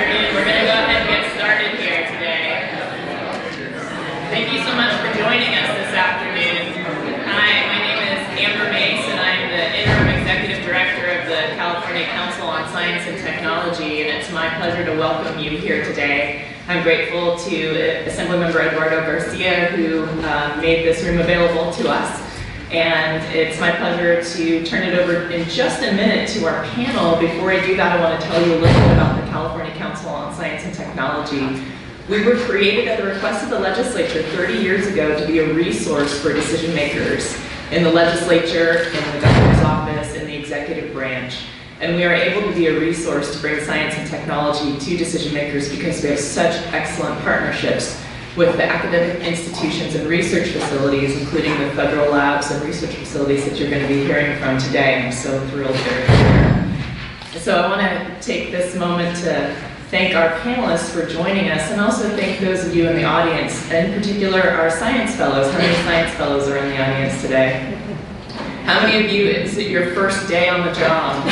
afternoon. We're going to go ahead and get started here today. Thank you so much for joining us this afternoon. Hi, my name is Amber Mace, and I'm the Interim Executive Director of the California Council on Science and Technology, and it's my pleasure to welcome you here today. I'm grateful to Assemblymember Eduardo Garcia, who made this room available to us. And it's my pleasure to turn it over in just a minute to our panel. Before I do that, I want to tell you a little bit about the California Council on Science and Technology. We were created at the request of the legislature 30 years ago to be a resource for decision makers in the legislature, in the governor's office, in the executive branch. And we are able to be a resource to bring science and technology to decision makers because we have such excellent partnerships with the academic institutions and research facilities, including the federal labs and research facilities that you're going to be hearing from today. I'm so thrilled they're here. So I want to take this moment to thank our panelists for joining us, and also thank those of you in the audience, in particular our science fellows. How many science fellows are in the audience today? How many of you, is it your first day on the job?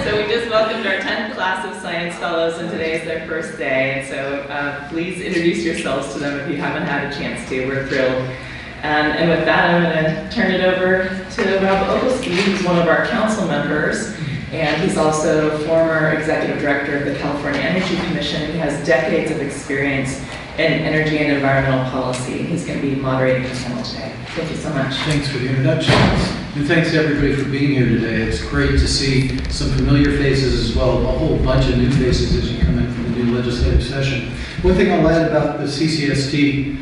So we just welcomed our 10th class of science fellows, and today is their first day. And so please introduce yourselves to them if you haven't had a chance to. We're thrilled. And with that, I'm going to turn it over to Rob Oglesby, who's one of our council members. And he's also former executive director of the California Energy Commission. He has decades of experience in energy and environmental policy. He's going to be moderating the panel today. Thank you so much. Thanks for the introduction. And thanks to everybody for being here today. It's great to see some familiar faces as well, a whole bunch of new faces as you come in from the new legislative session. One thing I'll add about the CCST,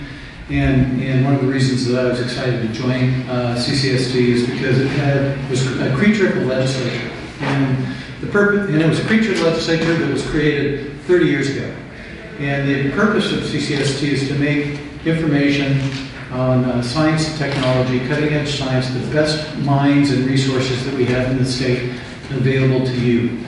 and one of the reasons that I was excited to join CCST is because it was a creature of the legislature. And it was a creature of the legislature that was created 30 years ago. And the purpose of CCST is to make information on science and technology, cutting-edge science, the best minds and resources that we have in the state available to you,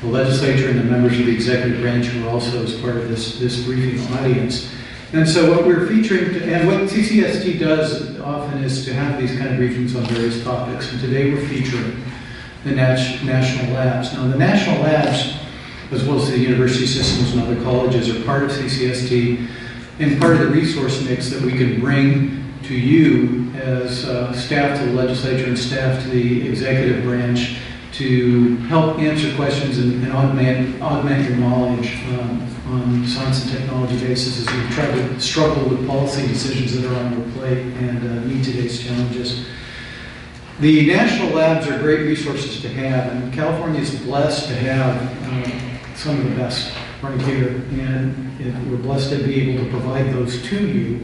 the legislature and the members of the executive branch who are also as part of this briefing audience. And so what we're featuring, and what CCST does often is to have these kind of briefings on various topics. And today we're featuring the national labs. Now the national labs, as well as the university systems and other colleges, are part of CCST and part of the resource mix that we can bring to you as staff to the legislature and staff to the executive branch to help answer questions and augment your knowledge on science and technology basis as you try to struggle with policy decisions that are on your plate and meet today's challenges. The national labs are great resources to have, and California is blessed to have some of the best right here, and we're blessed to be able to provide those to you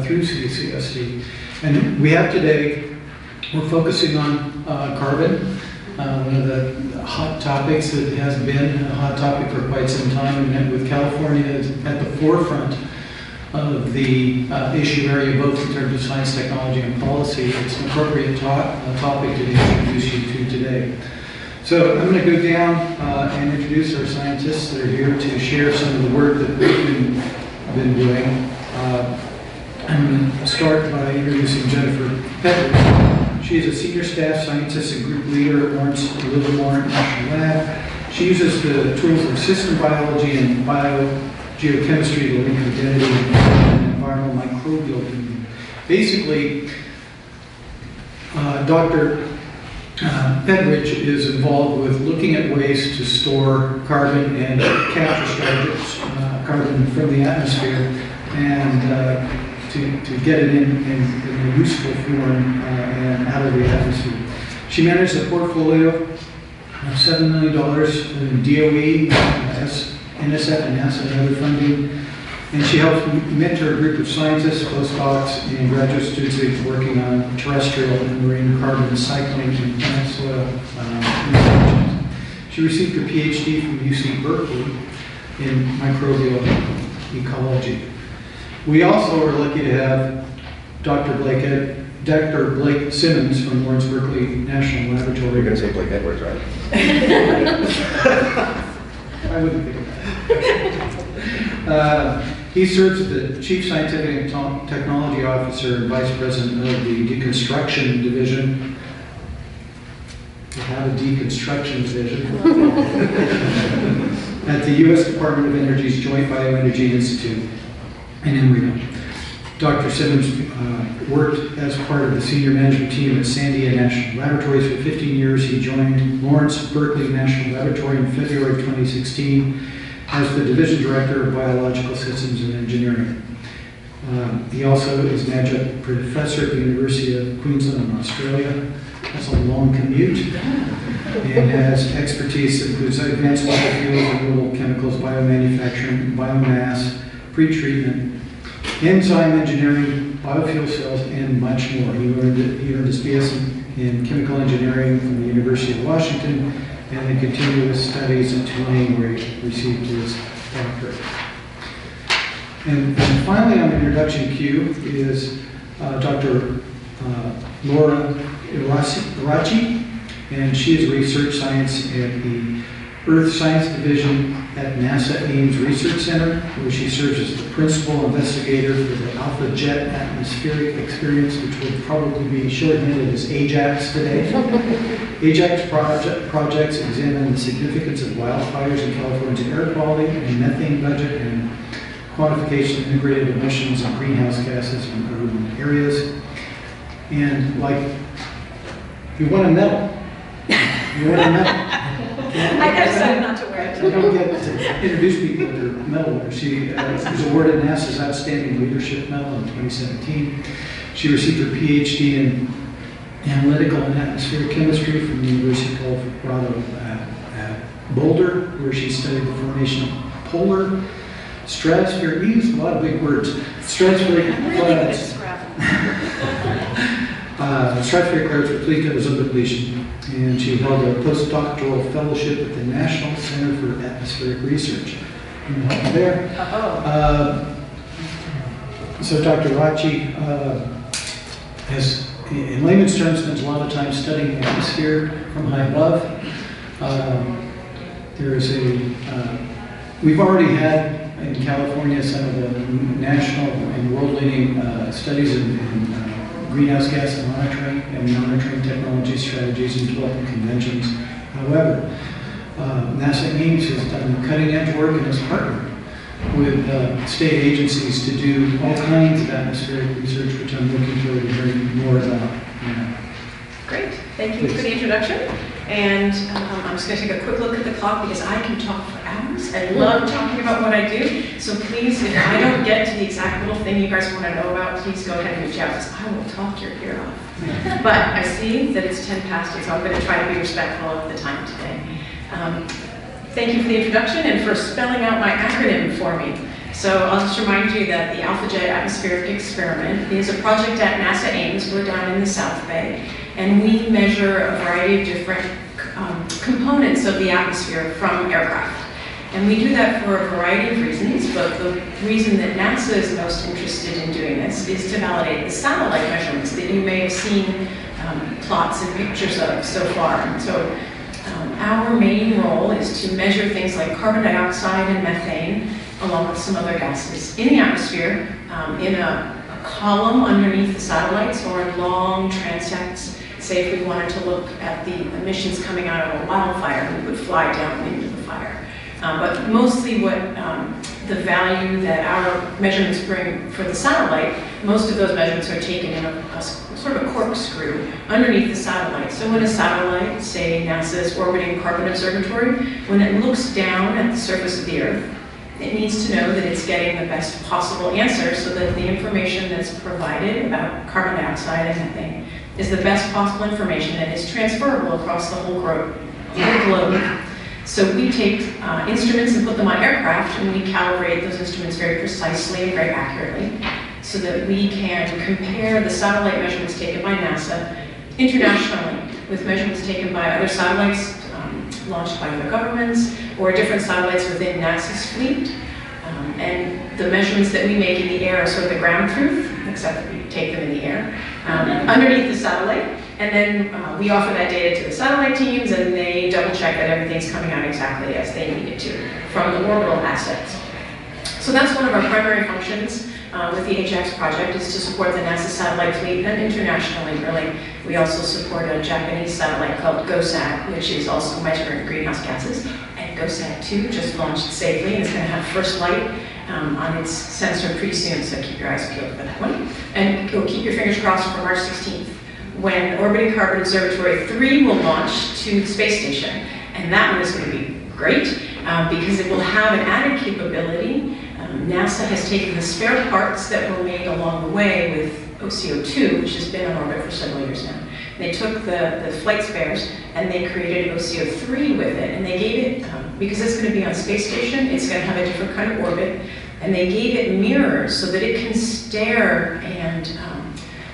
through CCST. And we have today, we're focusing on carbon, one of the hot topics that has been a hot topic for quite some time, and with California at the forefront of the issue area, both in terms of science, technology, and policy. It's an appropriate topic to introduce you to today. So I'm going to go down and introduce our scientists that are here to share some of the work that we've been doing. I'm going to start by introducing Jennifer Pett-Ridge. She is a senior staff scientist and group leader at Lawrence Livermore National Lab. She uses the tools of system biology and biogeochemistry to link identity and environmental microbial community. Basically, Dr. Pett-Ridge is involved with looking at ways to store carbon and capture carbon from the atmosphere and to get it in a useful form and out of the atmosphere. She managed a portfolio of $7 million in DOE, NSF, and NASA and other funding. And she helps mentor a group of scientists, postdocs, and graduate students working on terrestrial and marine carbon recycling and plant soil interventions. She received a PhD from UC Berkeley in microbial ecology. We also are lucky to have Dr. Blake Simmons from Lawrence Berkeley National Laboratory. You're going to say Blake Edwards, right? I wouldn't think of that. He serves as the Chief Scientific and Technology Officer and Vice President of the Deconstruction Division will have a deconstruction vision at the U.S. Department of Energy's Joint BioEnergy Institute in Emory. Dr. Simmons worked as part of the senior management team at Sandia National Laboratories for 15 years. He joined Lawrence Berkeley National Laboratory in February of 2016 as the Division Director of Biological Systems and Engineering. He also is an adjunct professor at the University of Queensland in Australia. That's a long commute. And has expertise that includes advanced biofuels, renewable chemicals, biomanufacturing, biomass, pretreatment, enzyme engineering, biofuel cells, and much more. He earned his BS in chemical engineering from the University of Washington and then continued his studies at Tulane, where he received his doctorate. And finally, on the introduction cue is Dr. Laura Iraci, and she is a research science at the Earth Science Division at NASA Ames Research Center, where she serves as the principal investigator for the Alpha Jet atmospheric experience, which will probably be shorthanded as AJAX today. AJAX projects examine the significance of wildfires in California's air quality and methane budget and quantification of integrated emissions of greenhouse gases in urban areas. And like, you want a medal. You want a medal. I decided not to wear it. You don't get to introduce people to their medal. She was awarded NASA's Outstanding Leadership Medal in 2017. She received her PhD in Analytical and Atmospheric Chemistry from the University of Colorado at Boulder, where she studied the formation of polar stratosphere. We use a lot of big words. Stratospheric clouds. Stratospheric clouds with complete ozone depletion. And she held a postdoctoral fellowship at the National Center for Atmospheric Research. There. So Dr. Iraci has, in layman's terms, spent a lot of time studying the atmosphere from high above. There is we've already had in California some of the national and world-leading studies in greenhouse gas monitoring and monitoring technology strategies and development conventions. However, NASA Ames has done cutting-edge work and has partnered with state agencies to do all kinds of atmospheric research, which I'm looking forward to hearing more about. Great, thank you for the introduction. And I'm just going to take a quick look at the clock because I can talk for hours. I love talking about what I do. So please, if I don't get to the exact little thing you guys want to know about, please go ahead and reach out because I will talk your ear off. But I see that it's 10 past 8, so I'm going to try to be respectful of the time today. Thank you for the introduction and for spelling out my acronym for me. So I'll just remind you that the Alpha Jet Atmospheric Experiment is a project at NASA Ames. We're down in the South Bay, and we measure a variety of different components of the atmosphere from aircraft. And we do that for a variety of reasons, but the reason that NASA is most interested in doing this is to validate the satellite measurements that you may have seen plots and pictures of so far. And so our main role is to measure things like carbon dioxide and methane, along with some other gases in the atmosphere, in a column underneath the satellites or in long transects. Say if we wanted to look at the emissions coming out of a wildfire, we would fly down into the fire. But mostly what the value that our measurements bring for the satellite, most of those measurements are taken in a sort of a corkscrew underneath the satellite. So when a satellite, say NASA's orbiting Carbon Observatory, when it looks down at the surface of the Earth, it needs to know that it's getting the best possible answer so that the information that's provided about carbon dioxide and methane is the best possible information that is transferable across the whole globe. So we take instruments and put them on aircraft, and we calibrate those instruments very precisely and very accurately so that we can compare the satellite measurements taken by NASA internationally with measurements taken by other satellites launched by other governments or different satellites within NASA's fleet. And the measurements that we make in the air are sort of the ground truth, except that we take them in the air, underneath the satellite. And then we offer that data to the satellite teams, and they double check that everything's coming out exactly as they need it to from the orbital assets. So that's one of our primary functions. with the HX project is to support the NASA satellite fleet and internationally, really. We also support a Japanese satellite called GOSAT, which is also measuring greenhouse gases. And GOSAT-2 just launched safely and is going to have first light on its sensor pretty soon, so keep your eyes peeled for that one. And keep your fingers crossed for March 16th, when Orbiting Carbon Observatory 3 will launch to the space station. And that one is going to be great because it will have an added capability. NASA has taken the spare parts that were made along the way with OCO2, which has been on orbit for several years now. They took the flight spares and they created OCO3 with it, and they gave it, because it's going to be on space station, it's going to have a different kind of orbit, and they gave it mirrors so that it can stare and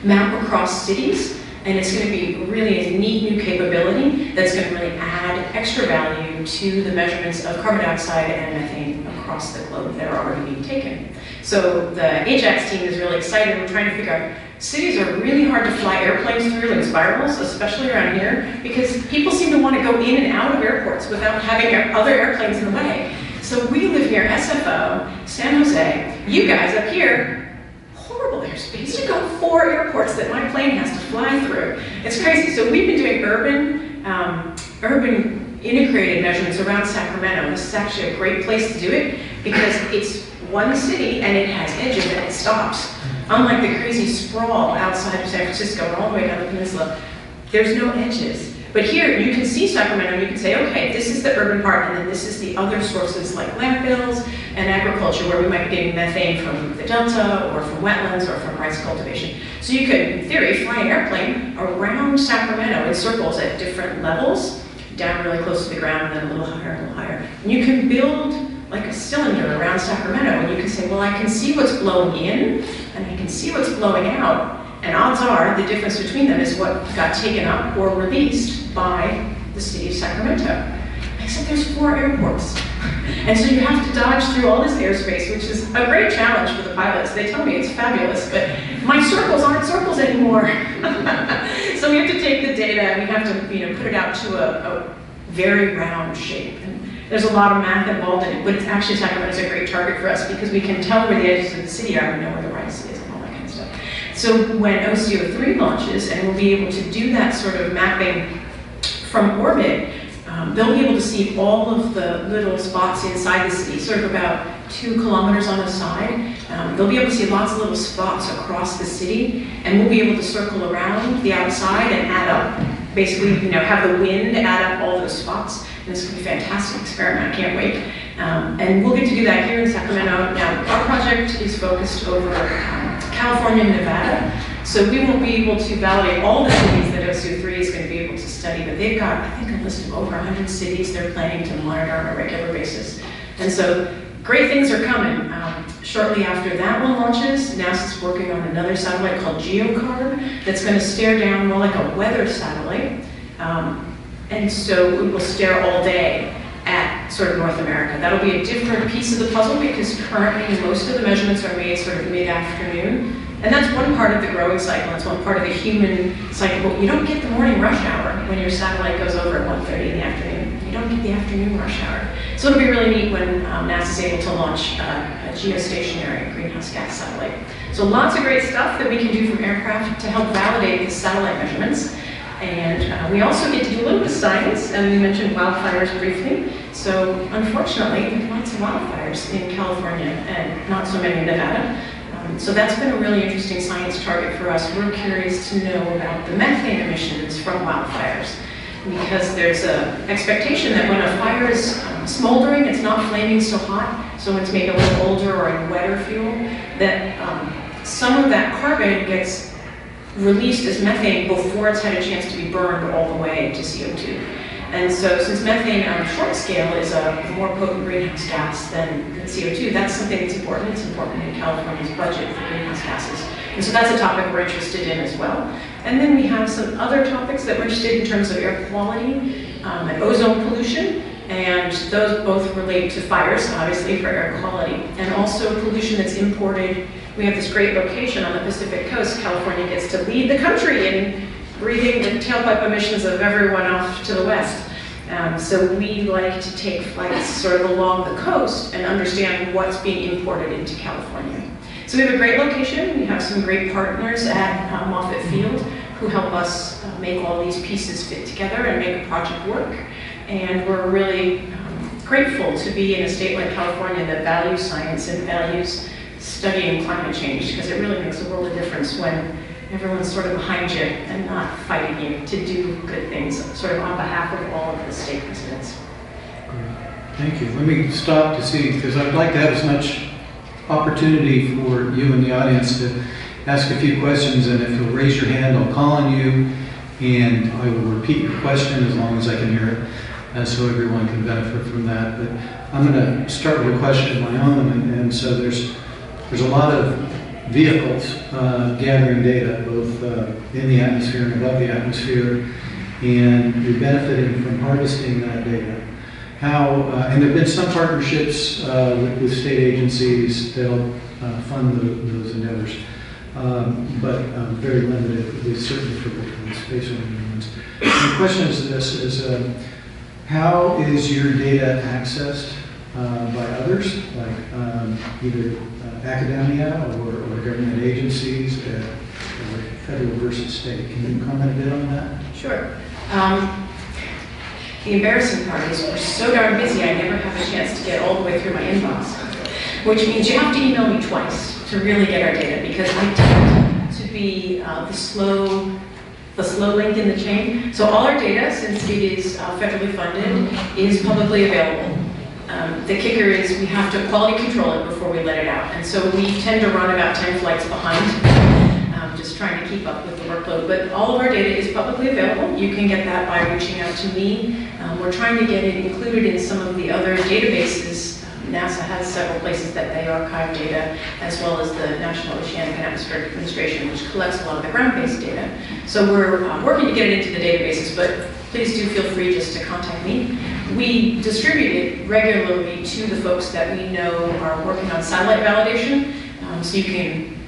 map across cities. And it's going to be really a neat new capability that's going to really add extra value to the measurements of carbon dioxide and methane across the globe that are already being taken. So the HX team is really excited. We're trying to figure out, cities are really hard to fly airplanes through in spirals, especially around here, because people seem to want to go in and out of airports without having other airplanes in the way. So we live near SFO, San Jose, you guys up here, horrible airspace. You've got 4 airports that my plane has to fly through. It's crazy. So we've been doing urban integrated measurements around Sacramento. This is actually a great place to do it because it's one city and it has edges and it stops. Unlike the crazy sprawl outside of San Francisco and all the way down the peninsula, there's no edges. But here, you can see Sacramento, and you can say, okay, this is the urban part, and then this is the other sources like landfills and agriculture, where we might be getting methane from the delta, or from wetlands, or from rice cultivation. So you could, in theory, fly an airplane around Sacramento in circles at different levels, down really close to the ground, and then a little higher, a little higher. And you can build like a cylinder around Sacramento, and you can say, well, I can see what's blowing in, and I can see what's blowing out. And odds are, the difference between them is what got taken up or released by the city of Sacramento. Except there's 4 airports. And so you have to dodge through all this airspace, which is a great challenge for the pilots. They tell me it's fabulous, but my circles aren't circles anymore. So we have to take the data and we have to put it out to a very round shape. And there's a lot of math involved in it, but it's actually Sacramento's a great target for us because we can tell where the edges of the city are and know where the rice is. So when OCO3 launches, and we'll be able to do that sort of mapping from orbit, they'll be able to see all of the little spots inside the city, sort of about 2 kilometers on the side. They'll be able to see lots of little spots across the city, and we'll be able to circle around the outside and add up, basically, have the wind add up all those spots. And this will be a fantastic experiment, I can't wait. And we'll get to do that here in Sacramento. Now, our project is focused over California and Nevada, so we won't be able to validate all the cities that OCO3 is going to be able to study, but they've got, I think, a list of over 100 cities they're planning to monitor on a regular basis. And so great things are coming. Shortly after that one launches, NASA's working on another satellite called GeoCarb that's going to stare down more like a weather satellite. And so it will stare all day at sort of North America. That'll be a different piece of the puzzle because currently most of the measurements are made sort of mid-afternoon. And that's one part of the growing cycle. That's one part of the human cycle. But you don't get the morning rush hour when your satellite goes over at 1:30 in the afternoon. You don't get the afternoon rush hour. So it'll be really neat when NASA's able to launch a geostationary greenhouse gas satellite. So lots of great stuff that we can do from aircraft to help validate the satellite measurements. And we also get to do a little bit of science, and we mentioned wildfires briefly. So unfortunately, there's lots of wildfires in California and not so many in Nevada. So that's been a really interesting science target for us. We're curious to know about the methane emissions from wildfires because there's an expectation that when a fire is smoldering, it's not flaming so hot, so when it's maybe a little older or in wetter fuel, that some of that carbon gets released as methane before it's had a chance to be burned all the way to CO2. And so since methane on a short scale is a more potent greenhouse gas than CO2, that's something that's important. It's important in California's budget for greenhouse gases. And so that's a topic we're interested in as well. And then we have some other topics that we're interested in terms of air quality and ozone pollution. And those both relate to fires, obviously, for air quality. And also pollution that's imported. We have this great location on the Pacific coast. California gets to lead the country in breathing the tailpipe emissions of everyone off to the west. So we like to take flights sort of along the coast and understand what's being imported into California. So we have a great location. We have some great partners at Moffett Field who help us make all these pieces fit together and make a project work. And we're really grateful to be in a state like California that values science and values studying climate change, because it really makes a world of difference when everyone's sort of behind you and not fighting you to do good things, sort of on behalf of all of the state residents. Great. Thank you. Let me stop to see, because I'd like to have as much opportunity for you in the audience to ask a few questions, and if you'll raise your hand, I'll call on you, and I will repeat your question as long as I can hear it, so everyone can benefit from that. But I'm going to start with a question of my own, and so there's a lot of vehicles gathering data, both in the atmosphere and above the atmosphere, and you're benefiting from harvesting that data. And there have been some partnerships with state agencies that'll fund those endeavors, but very limited, at least certainly for the space-oriented ones. The question is this, how is your data accessed by others, like either academia or government agencies, or federal versus state? Can you comment a bit on that? Sure. The embarrassing part is we're so darn busy I never have a chance to get all the way through my inbox, which means you have to email me twice to really get our data, because I tend to be the slow link in the chain. So all our data, since it is federally funded, is publicly available. The kicker is we have to quality control it before we let it out. And so we tend to run about 10 flights behind, just trying to keep up with the workload. But all of our data is publicly available. You can get that by reaching out to me. We're trying to get it included in some of the other databases. NASA has several places that they archive data, as well as the National Oceanic and Atmospheric Administration, which collects a lot of the ground-based data. So we're working to get it into the databases, but please do feel free just to contact me. We distribute it regularly to the folks that we know are working on satellite validation. So you can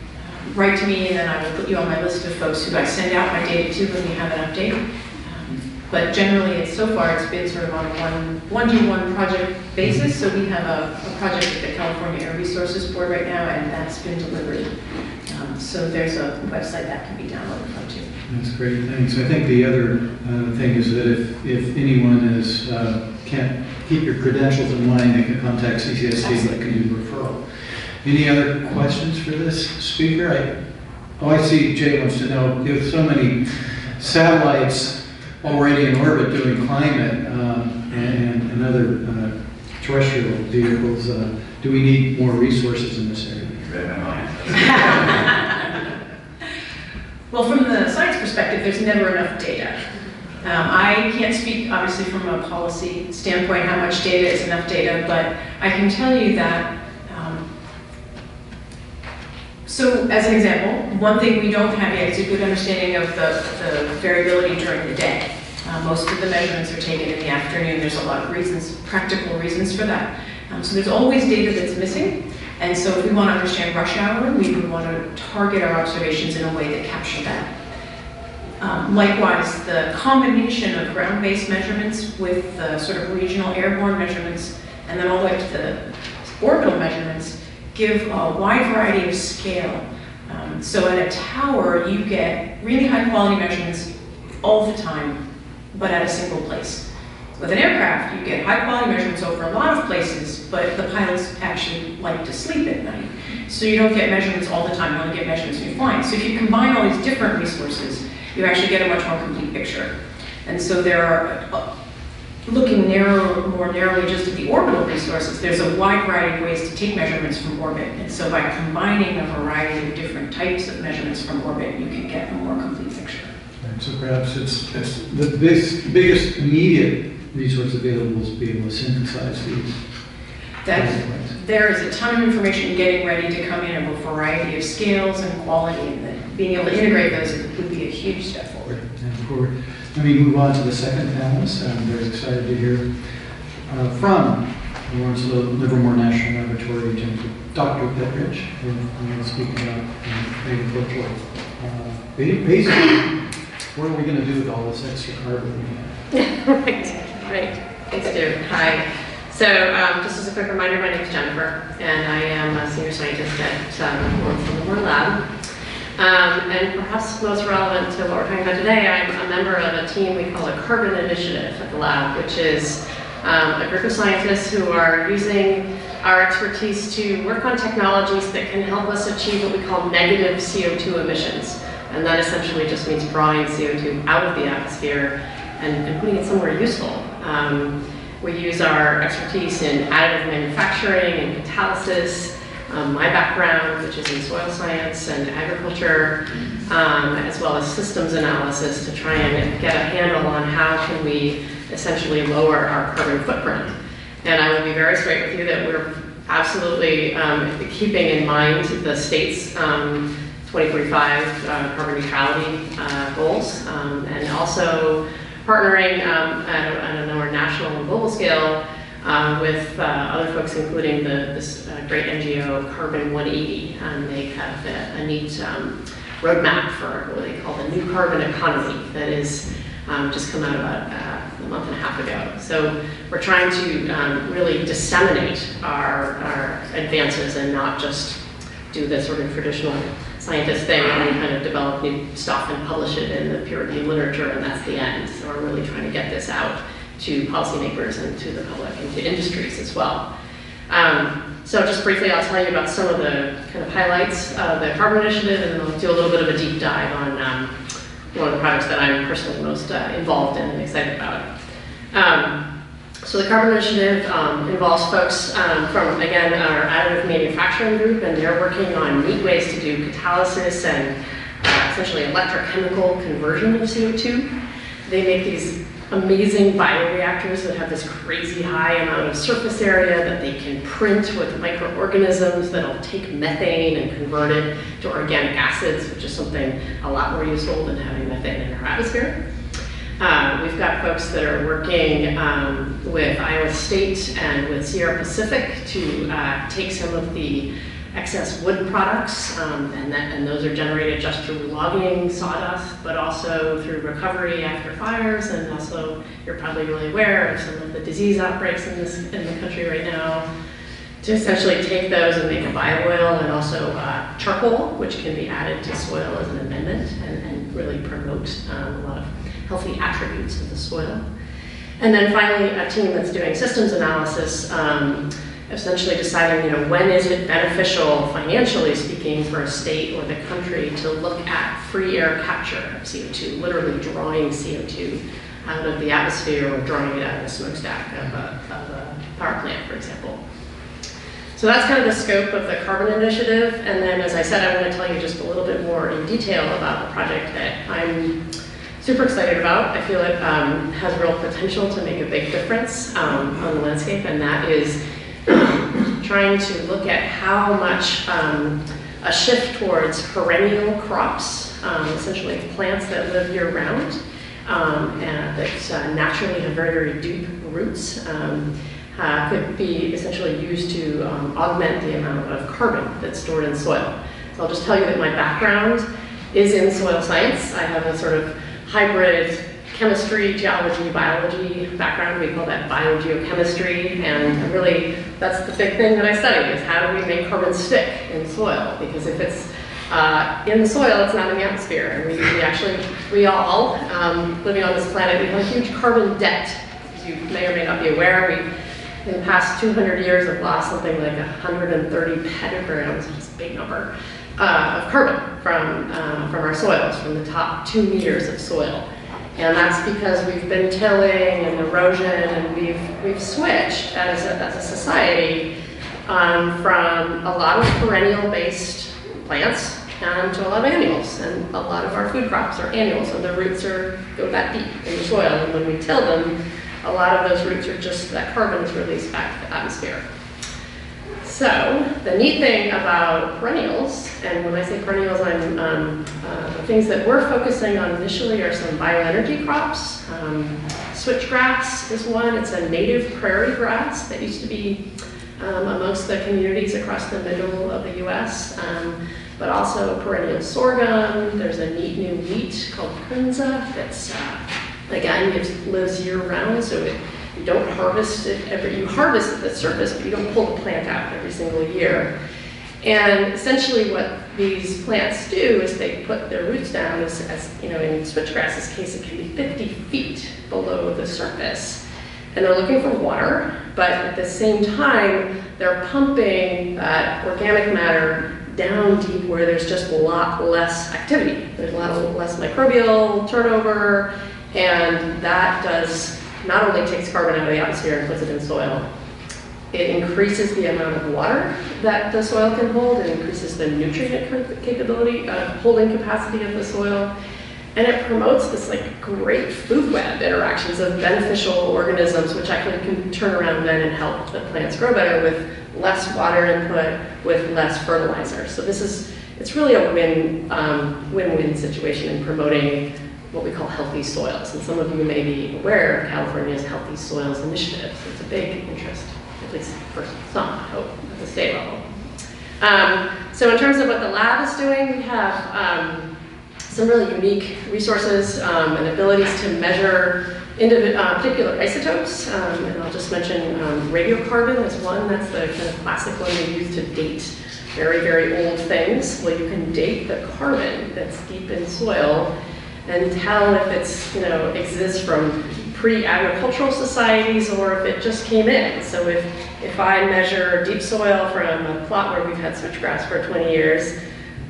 write to me, and then I will put you on my list of folks who I send out my data to when we have an update. But generally, so far, it's been sort of on a one-to-one project basis. So we have a project with the California Air Resources Board right now, and that's been delivered. So there's a website that can be downloaded from too. That's great, thanks. I think the other thing is that if anyone can't keep your credentials in line, they can contact CCST that can do referral. Any other questions for this speaker? I see Jay wants to know, with so many satellites already in orbit doing climate and other terrestrial vehicles, do we need more resources in this area? Well, from the science perspective, there's never enough data. I can't speak, obviously, from a policy standpoint how much data is enough data, but I can tell you that, so as an example, one thing we don't have yet is a good understanding of the variability during the day. Most of the measurements are taken in the afternoon. There's a lot of reasons, practical reasons for that. So there's always data that's missing. And so if we want to understand rush hour, we would want to target our observations in a way that capture that. Likewise, the combination of ground-based measurements with the sort of regional airborne measurements, and then all the way up to the orbital measurements, give a wide variety of scale. So at a tower, you get really high-quality measurements all the time, but at a single place. With an aircraft, you get high-quality measurements over a lot of places, but the pilots actually like to sleep at night. So you don't get measurements all the time, you only get measurements when you're flying. So if you combine all these different resources, you actually get a much more complete picture. And so there are, looking more narrowly just at the orbital resources, there's a wide variety of ways to take measurements from orbit. And so by combining a variety of different types of measurements from orbit, you can get a more complete picture. Right, so perhaps it's the biggest immediate resource available is to be able to synthesize these. There is a ton of information getting ready to come in of a variety of scales and quality, and that being able to integrate those would be a huge step forward. And let me move on to the second panelist. I'm very excited to hear from the Lawrence Livermore National Laboratory, Dr. Pett-Ridge, who will speak about agricultural. Basically, what are we going to do with all this extra carbon we have? Right. Thanks, Darren. Hi. So just as a quick reminder, my name is Jennifer, and I am a senior scientist at Lawrence Livermore Lab. And perhaps most relevant to what we're talking about today, I'm a member of a team we call a Carbon Initiative at the lab, which is a group of scientists who are using our expertise to work on technologies that can help us achieve what we call negative CO2 emissions. And that essentially just means drawing CO2 out of the atmosphere and putting it somewhere useful. We use our expertise in additive manufacturing and catalysis, my background, which is in soil science and agriculture, as well as systems analysis to try and get a handle on how can we essentially lower our carbon footprint. And I will be very straight with you that we're absolutely keeping in mind the state's 2045 carbon neutrality goals, and also partnering at a more national and global scale with other folks, including this great NGO, Carbon 180. They have a neat roadmap for what they call the new carbon economy that is just come out about a month and a half ago. So we're trying to really disseminate our advances and not just do the sort of traditional scientist thing and kind of develop new stuff and publish it in the peer-reviewed literature, and that's the end. So we're really trying to get this out to policymakers and to the public and to industries as well. So just briefly, I'll tell you about some of the kind of highlights of the Carbon Initiative, and then I'll do a little bit of a deep dive on one of the projects that I'm personally most involved in and excited about. So the Carbon Initiative involves folks from, again, our additive manufacturing group, and they're working on neat ways to do catalysis and essentially electrochemical conversion of CO2. They make these amazing bioreactors that have this crazy high amount of surface area that they can print with microorganisms that'll take methane and convert it to organic acids, which is something a lot more useful than having methane in our atmosphere. We've got folks that are working with Iowa State and with Sierra Pacific to take some of the excess wood products, and those are generated just through logging, sawdust, but also through recovery after fires, and also you're probably really aware of some of the disease outbreaks in the country right now, to essentially take those and make a bio-oil and also charcoal, which can be added to soil as an amendment and really promote a lot of healthy attributes of the soil. And then finally, a team that's doing systems analysis, essentially deciding, when is it beneficial, financially speaking, for a state or the country to look at free air capture of CO2, literally drawing CO2 out of the atmosphere or drawing it out of a smokestack of a power plant, for example. So that's kind of the scope of the Carbon Initiative. And then, as I said, I want to tell you just a little bit more in detail about the project that I'm super excited about. I feel it has real potential to make a big difference on the landscape, and that is trying to look at how much a shift towards perennial crops, essentially plants that live year-round, and that naturally have very, very deep roots, could be essentially used to augment the amount of carbon that's stored in soil. So I'll just tell you that my background is in soil science. I have a sort of hybrid chemistry, geology, biology background. We call that biogeochemistry, and really that's the big thing that I study, is how do we make carbon stick in soil? Because if it's in the soil, it's not in the atmosphere. And we all living on this planet, we have a huge carbon debt. As you may or may not be aware, in the past 200 years have lost something like 130 petagrams, which is a big number, of carbon from our soils, from the top 2 meters of soil. And that's because we've been tilling and erosion, and we've switched as a society from a lot of perennial-based plants to a lot of annuals. And a lot of our food crops are annuals, so the roots go that deep in the soil. And when we till them, a lot of those roots are just, that carbon is released back to the atmosphere. So the neat thing about perennials, and when I say perennials, the things that we're focusing on initially are some bioenergy crops. Switchgrass is one. It's a native prairie grass that used to be amongst the communities across the middle of the U.S., but also perennial sorghum. There's a neat new wheat called Kunza that's, again, lives year-round, so You don't harvest it you harvest the surface, but you don't pull the plant out every single year. And essentially what these plants do is they put their roots down, as you know, in switchgrass's case, it can be 50 feet below the surface. And they're looking for water, but at the same time, they're pumping that organic matter down deep where there's just a lot less activity. There's a lot less microbial turnover, and that does not only takes carbon out of the atmosphere and puts it in soil, it increases the amount of water that the soil can hold, it increases the nutrient capability, holding capacity of the soil, and it promotes this like great food web interactions of beneficial organisms, which actually can turn around then and help the plants grow better with less water input, with less fertilizer. So it's really a win-win situation in promoting what we call healthy soils. And some of you may be aware of California's Healthy Soils Initiative. So it's a big interest, at least for some, I hope, at the state level. So in terms of what the lab is doing, we have some really unique resources and abilities to measure particular isotopes. And I'll just mention radiocarbon is one. That's the kind of classic one we use to date very, very old things. Well, you can date the carbon that's deep in soil and tell if it's, you know, exists from pre-agricultural societies or if it just came in. So if I measure deep soil from a plot where we've had switchgrass for 20 years,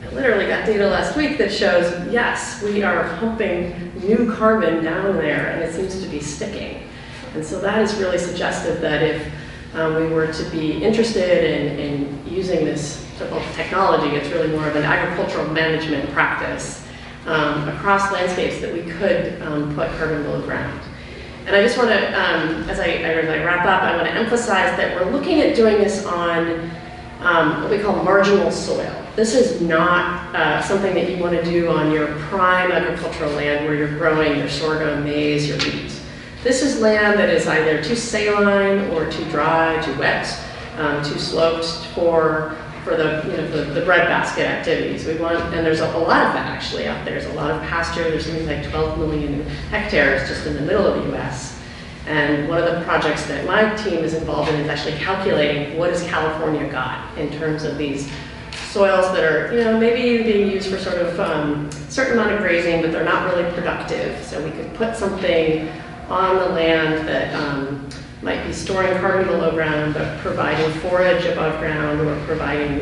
I literally got data last week that shows, yes, we are pumping new carbon down there and it seems to be sticking. And so that is really suggestive that if we were to be interested in using this so-called technology, it's really more of an agricultural management practice across landscapes that we could put carbon below ground. And I just want to, as I wrap up, I want to emphasize that we're looking at doing this on what we call marginal soil. This is not something that you want to do on your prime agricultural land where you're growing your sorghum, maize, your wheat. This is land that is either too saline or too dry, too wet, too sloped for the breadbasket activities. We want, and there's a lot of that actually out there. There's a lot of pasture. There's something like 12 million hectares just in the middle of the US. And one of the projects that my team is involved in is actually calculating what has California got in terms of these soils that are, you know, maybe being used for sort of certain amount of grazing, but they're not really productive. So we could put something on the land that might be storing carbon below ground, but providing forage above ground or providing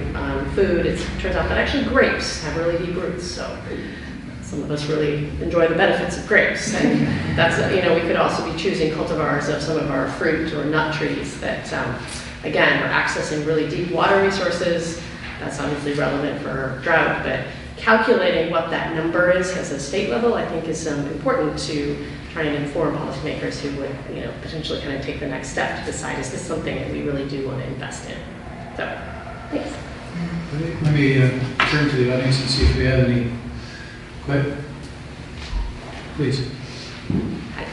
food. It turns out that actually grapes have really deep roots. So some of us really enjoy the benefits of grapes. And that's, you know, we could also be choosing cultivars of some of our fruit or nut trees that, again, are accessing really deep water resources. That's obviously relevant for drought, but calculating what that number is at a state level, I think is important to try and inform policymakers who would, you know, potentially kind of take the next step to decide, is this something that we really do want to invest in? So, thanks. Let me turn to the audience and see if we have any questions. Please.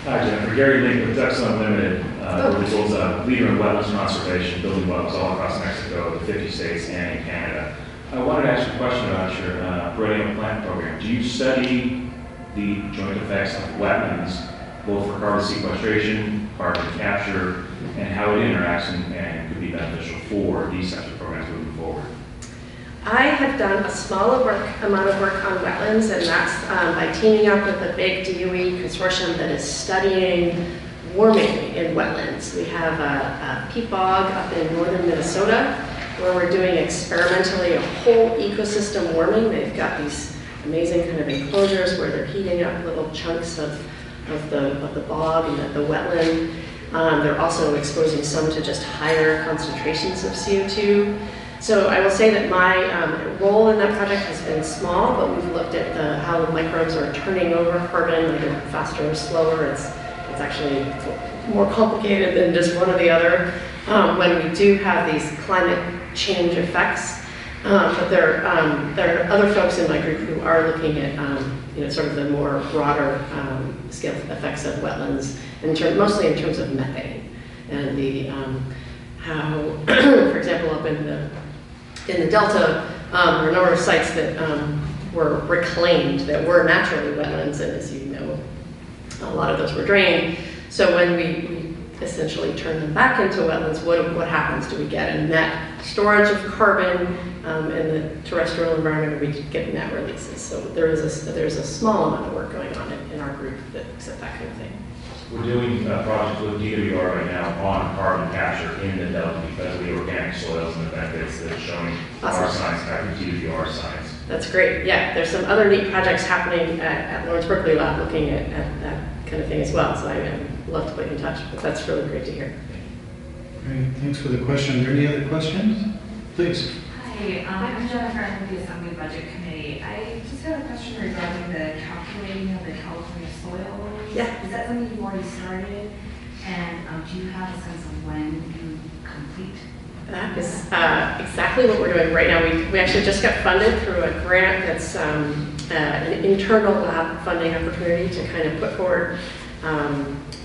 Hi, Jennifer. Gary Link with Ducks Unlimited, which is a leader in wetlands conservation, building wetlands all across Mexico, the 50 states, and in Canada. I wanted to ask you a question about your perennial plant program. Do you study the joint effects of wetlands, both for carbon sequestration, carbon capture, and how it interacts and could be beneficial for these types of programs moving forward? I have done a small amount of work on wetlands, and that's by teaming up with a big DOE consortium that is studying warming in wetlands. We have a peat bog up in northern Minnesota where we're doing experimentally a whole ecosystem warming. They've got these amazing kind of enclosures where they're heating up little chunks of the bog and the wetland. They're also exposing some to just higher concentrations of CO2. So I will say that my role in that project has been small, but we've looked at how the microbes are turning over carbon, either faster or slower. It's actually more complicated than just one or the other when we do have these climate change effects. But there are other folks in my group who are looking at sort of the more broader scale effects of wetlands, mostly in terms of methane and the how, for example, up in the Delta, there are a number of sites that were reclaimed that were naturally wetlands, and as you know, a lot of those were drained. So when we essentially turn them back into wetlands, what happens? Do we get a net storage of carbon in the terrestrial environment, or we get net releases? So there's a small amount of work going on in our group that looks at that kind of thing. We're doing projects with DWR right now on carbon capture in the Delta because of the organic soils and the benefits that are showing our science back with DWR science. That's great. Yeah, there's some other neat projects happening at Lawrence Berkeley Lab looking at that kind of thing as well. So I love to put you in touch, but that's really great to hear. Great, thanks for the question. Are there any other questions? Please. Hi, I'm Jennifer. I'm with the Assembly Budget Committee. I just had a question regarding the calculating of the California soil. Yeah. Is that something you've already started? And do you have a sense of when you complete? That is exactly what we're doing right now. We actually just got funded through a grant that's an internal lab funding opportunity to kind of put forward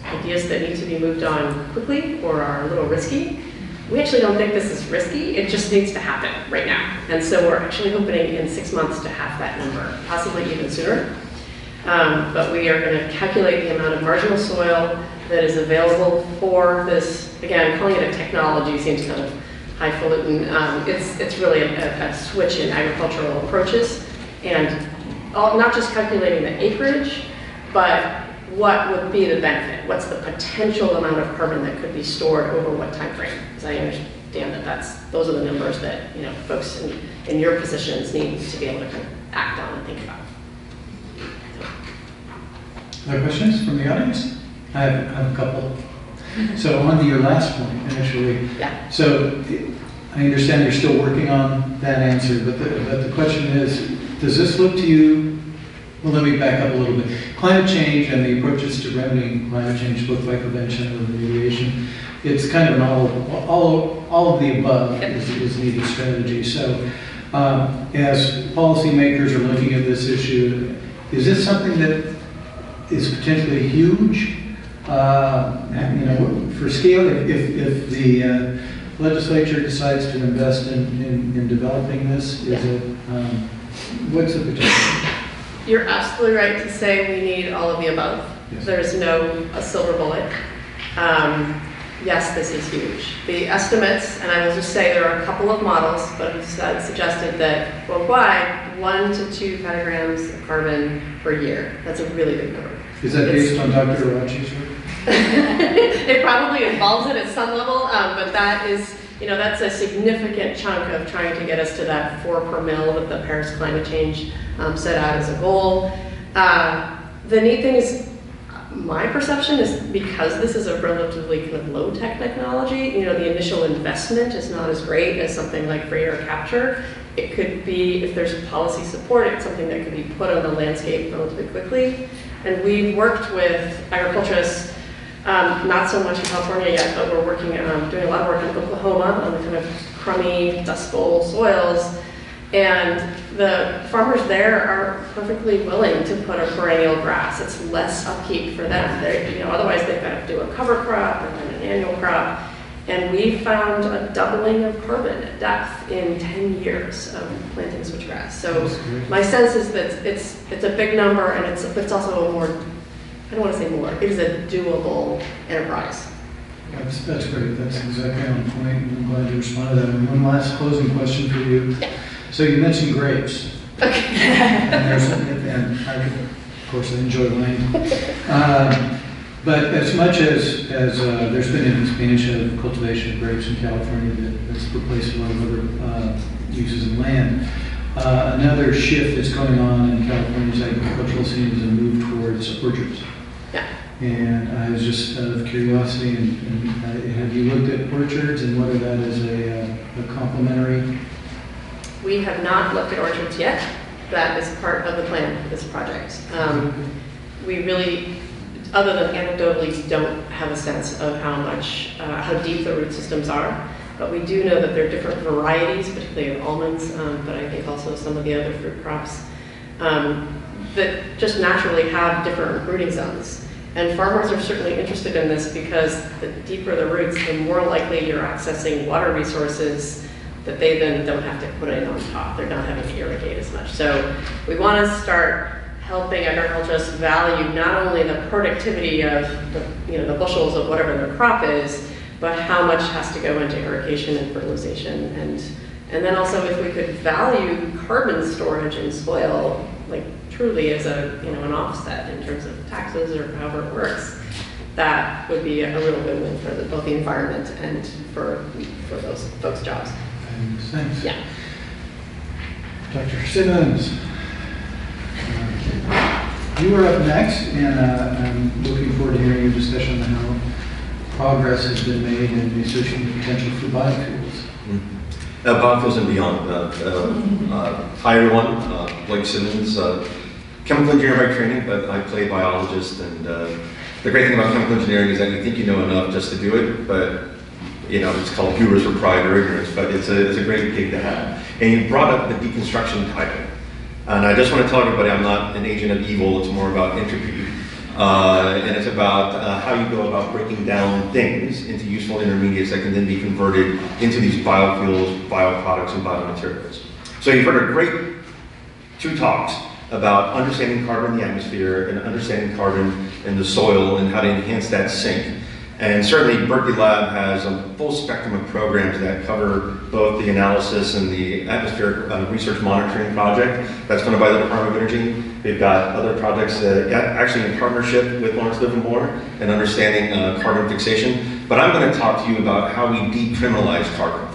ideas that need to be moved on quickly or are a little risky. We actually don't think this is risky. It just needs to happen right now. And so we're actually hoping in 6 months to have that number, possibly even sooner. But we are going to calculate the amount of marginal soil that is available for this. Again, calling it a technology seems kind of highfalutin. It's really a switch in agricultural approaches, and not just calculating the acreage, but what would be the benefit? What's the potential amount of carbon that could be stored over what time frame? Because I understand that those are the numbers that folks in your positions need to be able to kind of act on and think about. Other questions from the audience? I have a couple. So on to your last point, actually. Yeah. So I understand you're still working on that answer, but the question is, does this look to you? Well, let me back up a little bit. Climate change and the approaches to remedying climate change look like prevention and remediation. It's kind of an all of the above is needed strategy. So as policymakers are looking at this issue, is this something that is potentially huge? For scale, if the legislature decides to invest in developing this, what's the potential? You're absolutely right to say we need all of the above. Yes. There's no silver bullet. Yes, this is huge. The estimates, and I will just say there are a couple of models, but it's suggested that worldwide, 1 to 2 petagrams of carbon per year. That's a really big number. Is that based on Dr. Iraci's work? It probably involves it at some level, but that is, that's a significant chunk of trying to get us to that 4 per mil that the Paris climate change set out as a goal. The neat thing is, my perception is because this is a relatively kind of low-tech technology, the initial investment is not as great as something like free air capture. It could be, if there's policy support, it's something that could be put on the landscape relatively quickly. And we've worked with agriculturists, not so much in California yet, but we're working, doing a lot of work in Oklahoma on the kind of crummy, dust bowl soils. And the farmers there are perfectly willing to put a perennial grass. It's less upkeep for them. Otherwise they've got to do a cover crop and then an annual crop. And we found a doubling of carbon at depth in 10 years of planting switchgrass. So my sense is that it's a big number, and it's also a more, I don't want to say more, it is a doable enterprise. That's great. That's exactly on point. I'm glad you responded to that. And one last closing question for you. Yeah. So you mentioned grapes. Okay. and of course I enjoy wine. But as much as there's been an expansion of cultivation of grapes in California that's replaced a lot of other uses of land, another shift that's going on in California's agricultural scene is a move towards orchards. Yeah. And I was just out of curiosity, and have you looked at orchards and whether that is a complementary? We have not looked at orchards yet. That is part of the plan for this project. We really, other than anecdotally, don't have a sense of how deep the root systems are. But we do know that there are different varieties, particularly of almonds, but I think also some of the other fruit crops, that just naturally have different rooting zones. And farmers are certainly interested in this because the deeper the roots, the more likely you're accessing water resources that they then don't have to put in on top. They're not having to irrigate as much. So we want to start helping agriculturists value not only the productivity of the bushels of whatever their crop is, but how much has to go into irrigation and fertilization, and then also if we could value carbon storage in soil, like truly as an offset in terms of taxes or however it works, that would be a real win-win for both the environment and for those folks' jobs. Thanks. Yeah. Dr. Simmons, you are up next, and I'm looking forward to hearing your discussion on how progress has been made in researching the potential for biofuels. Biofuels and beyond. Hi everyone, Blake Simmons, chemical engineer by training, but I play biologist, and the great thing about chemical engineering is that you think you know enough just to do it, but it's called hubris or pride or ignorance, but it's a great gig to have. And you brought up the deconstruction title. And I just want to tell everybody I'm not an agent of evil, it's more about entropy. And it's about how you go about breaking down things into useful intermediates that can then be converted into these biofuels, bioproducts, and biomaterials. So you've heard a great 2 talks about understanding carbon in the atmosphere and understanding carbon in the soil and how to enhance that sink. And certainly Berkeley Lab has a full spectrum of programs that cover both the analysis and the atmospheric research monitoring project that's funded by the Department of Energy. We've got other projects actually in partnership with Lawrence Livermore and understanding carbon fixation. But I'm going to talk to you about how we decriminalize carbon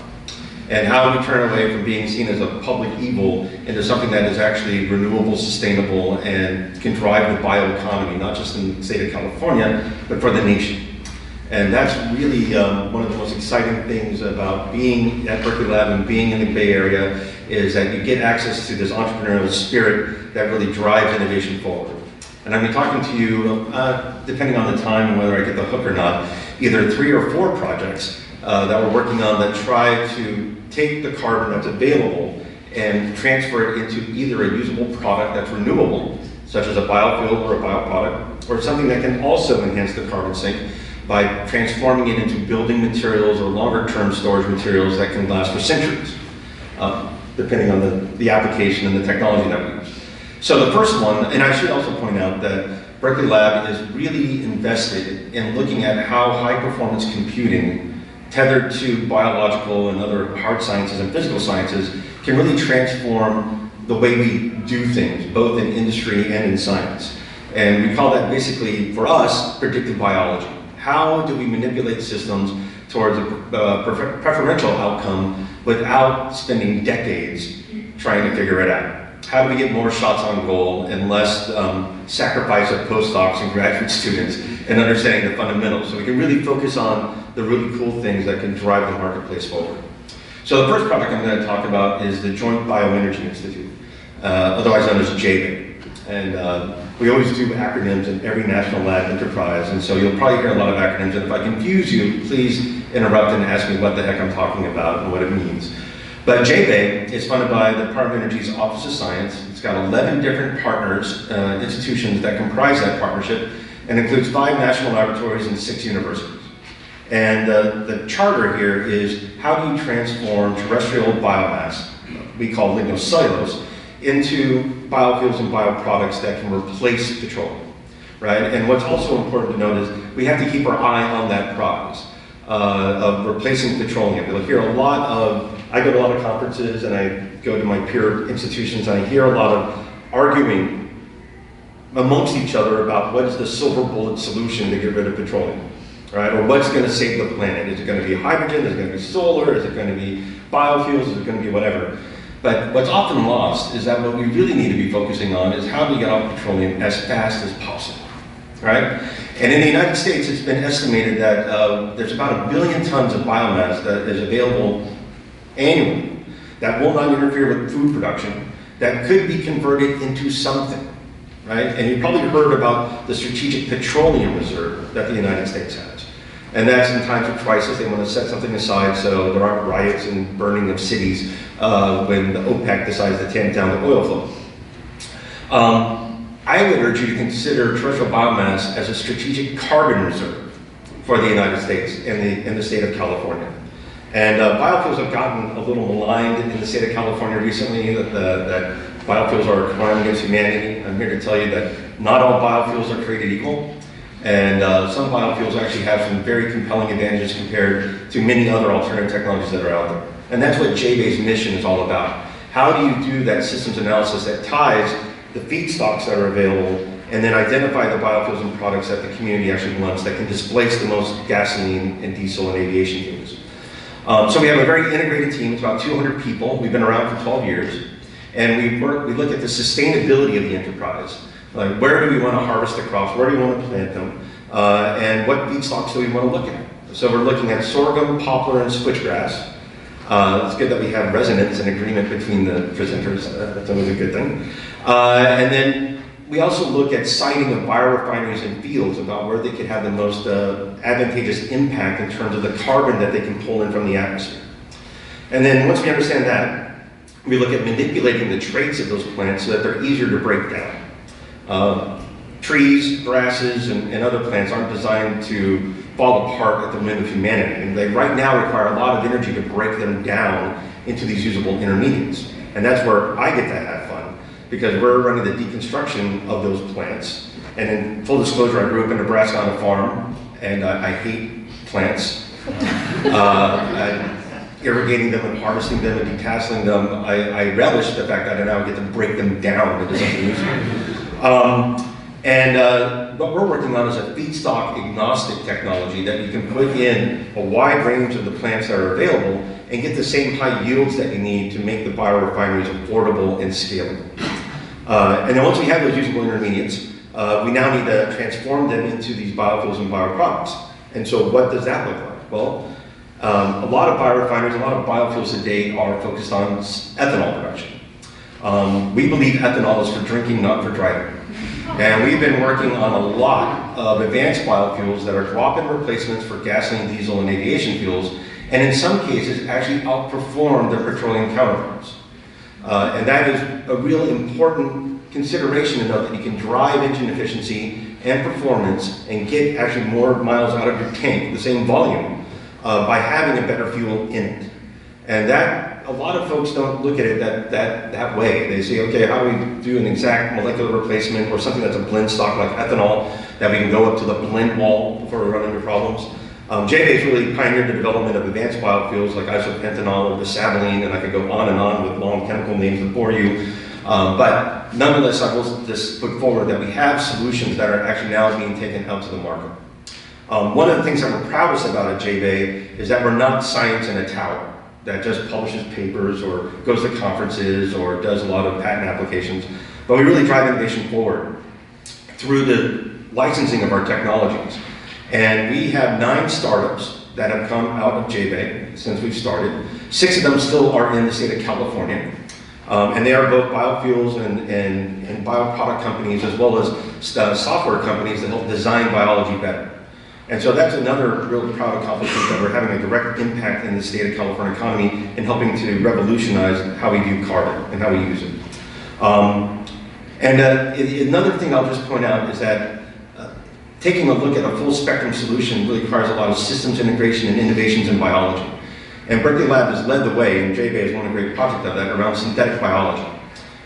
and how we turn away from being seen as a public evil into something that is actually renewable, sustainable, and can drive the bioeconomy, not just in the state of California, but for the nation. And that's really one of the most exciting things about being at Berkeley Lab and being in the Bay Area is that you get access to this entrepreneurial spirit that really drives innovation forward. And I'm talking to you, depending on the time and whether I get the hook or not, either 3 or 4 projects that we're working on that try to take the carbon that's available and transfer it into either a usable product that's renewable, such as a biofuel or a bioproduct, or something that can also enhance the carbon sink by transforming it into building materials or longer-term storage materials that can last for centuries, depending on the application and the technology that we use. So the first one, and I should also point out that Berkeley Lab is really invested in looking at how high-performance computing, tethered to biological and other hard sciences and physical sciences, can really transform the way we do things, both in industry and in science. And we call that basically, for us, predictive biology. How do we manipulate systems towards a preferential outcome without spending decades trying to figure it out? How do we get more shots on goal and less sacrifice of postdocs and graduate students and understanding the fundamentals, so we can really focus on the really cool things that can drive the marketplace forward? So the first project I'm going to talk about is the Joint BioEnergy Institute, otherwise known as JBEI. And we always do acronyms in every national lab enterprise, and so you'll probably hear a lot of acronyms, and if I confuse you, please interrupt and ask me what the heck I'm talking about and what it means. But JBEI is funded by the Department of Energy's Office of Science. It's got 11 different partners, institutions that comprise that partnership, and includes 5 national laboratories and 6 universities. And the charter here is how do you transform terrestrial biomass, we call lignocellulose, into biofuels and bioproducts that can replace petroleum, right? And what's also important to note is we have to keep our eye on that prize of replacing petroleum. You'll hear a lot of, I go to a lot of conferences and I go to my peer institutions and I hear a lot of arguing amongst each other about what is the silver bullet solution to get rid of petroleum, right? Or what's going to save the planet? Is it going to be hydrogen? Is it going to be solar? Is it going to be biofuels? Is it going to be whatever? But what's often lost is that what we really need to be focusing on is how do we get off petroleum as fast as possible, right? And in the United States, it's been estimated that there's about 1 billion tons of biomass that is available annually that will not interfere with food production, that could be converted into something, right? And you've probably heard about the Strategic Petroleum Reserve that the United States has. And that's in times of crisis, they want to set something aside so there aren't riots and burning of cities when the OPEC decides to tamp down the oil flow. I would urge you to consider terrestrial biomass as a strategic carbon reserve for the United States and the state of California. And biofuels have gotten a little maligned in the state of California recently, that biofuels are a crime against humanity. I'm here to tell you that not all biofuels are created equal. And some biofuels actually have some very compelling advantages compared to many other alternative technologies that are out there. And that's what JBEI's mission is all about. How do you do that systems analysis that ties the feedstocks that are available and then identify the biofuels and products that the community actually wants that can displace the most gasoline and diesel and aviation fuels. So we have a very integrated team. It's about 200 people. We've been around for 12 years. And we look at the sustainability of the enterprise. Like, where do we want to harvest the crops? Where do we want to plant them? And what feedstocks do we want to look at? So we're looking at sorghum, poplar, and switchgrass. It's good that we have resonance and agreement between the presenters. That's always a good thing. And then we also look at siting of biorefineries in fields about where they could have the most advantageous impact in terms of the carbon that they can pull in from the atmosphere. And then once we understand that, we look at manipulating the traits of those plants so that they're easier to break down. Trees, grasses, and other plants aren't designed to fall apart at the whim of humanity. And they right now require a lot of energy to break them down into these usable intermediates. And that's where I get to have fun, because we're running the deconstruction of those plants. And in full disclosure, I grew up in Nebraska on a farm, and I hate plants. Irrigating them and harvesting them and detasseling them, I relish the fact that I now get to break them down into something useful. What we're working on is a feedstock agnostic technology that you can put in a wide range of the plants that are available and get the same high yields that you need to make the biorefineries affordable and scalable. And then once we have those usable intermediates, we now need to transform them into these biofuels and bioproducts. And so what does that look like? Well, a lot of biorefineries, a lot of biofuels today are focused on ethanol production. We believe ethanol is for drinking, not for driving. And we've been working on a lot of advanced biofuels that are drop-in replacements for gasoline, diesel, and aviation fuels, and in some cases actually outperform their petroleum counterparts. And that is a real important consideration to note that you can drive engine efficiency and performance and get actually more miles out of your tank, the same volume, by having a better fuel in it. And that, a lot of folks don't look at it that way. They say, okay, how do we do an exact molecular replacement or something that's a blend stock like ethanol that we can go up to the blend wall before we run into problems? JBEI's really pioneered the development of advanced biofuels like isopentanol or bisabolene, and I could go on and on with long chemical names before you. But nonetheless, I will just put forward that we have solutions that are actually now being taken out to the market. One of the things that we're proudest about at JBEI is that we're not science in a tower that just publishes papers or goes to conferences or does a lot of patent applications, but we really drive innovation forward through the licensing of our technologies. And we have 9 startups that have come out of JBEI since we've started. 6 of them still are in the state of California. And they are both biofuels and bioproduct companies, as well as software companies that help design biology better. And so that's another real proud accomplishment, that we're having a direct impact in the state of California economy and helping to revolutionize how we view carbon and how we use it. Another thing I'll just point out is that taking a look at a full spectrum solution really requires a lot of systems integration and innovations in biology. And Berkeley Lab has led the way, and JBEI is one great project of that, around synthetic biology.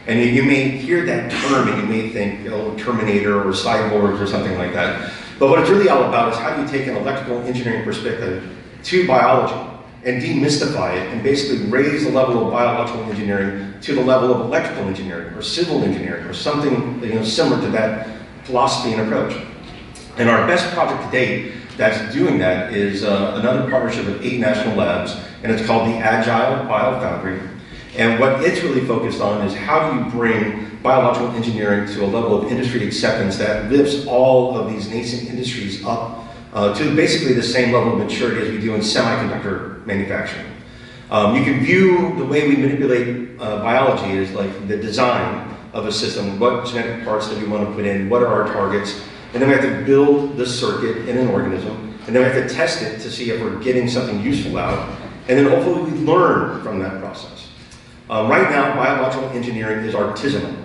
And you may hear that term and you may think, oh, Terminator or cyborgs or something like that. But what it's really all about is how do you take an electrical engineering perspective to biology and demystify it and basically raise the level of biological engineering to the level of electrical engineering or civil engineering or something similar to that philosophy and approach. And our best project to date that's doing that is another partnership with 8 national labs, and it's called the Agile Biofoundry. And what it's really focused on is how do you bring biological engineering to a level of industry acceptance that lifts all of these nascent industries up to basically the same level of maturity as we do in semiconductor manufacturing. You can view the way we manipulate biology as like the design of a system. What genetic parts do we want to put in? What are our targets? And then we have to build the circuit in an organism, and then we have to test it to see if we're getting something useful out, and then hopefully we learn from that process. Right now, biological engineering is artisanal.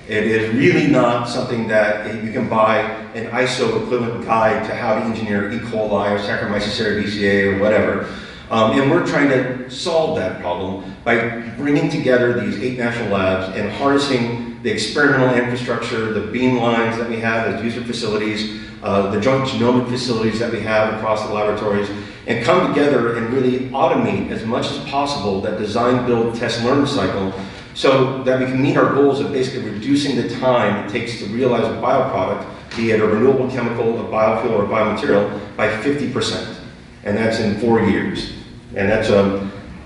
It is really not something that you can buy an ISO equivalent guide to how to engineer E. coli or Saccharomyces cerevisiae or whatever. And we're trying to solve that problem by bringing together these 8 national labs and harnessing the experimental infrastructure, the beam lines that we have as user facilities, the joint genomic facilities that we have across the laboratories, and come together and really automate as much as possible that design, build, test, learn cycle so that we can meet our goals of basically reducing the time it takes to realize a bioproduct, be it a renewable chemical, a biofuel, or a biomaterial, by 50%. And that's in 4 years. And that's,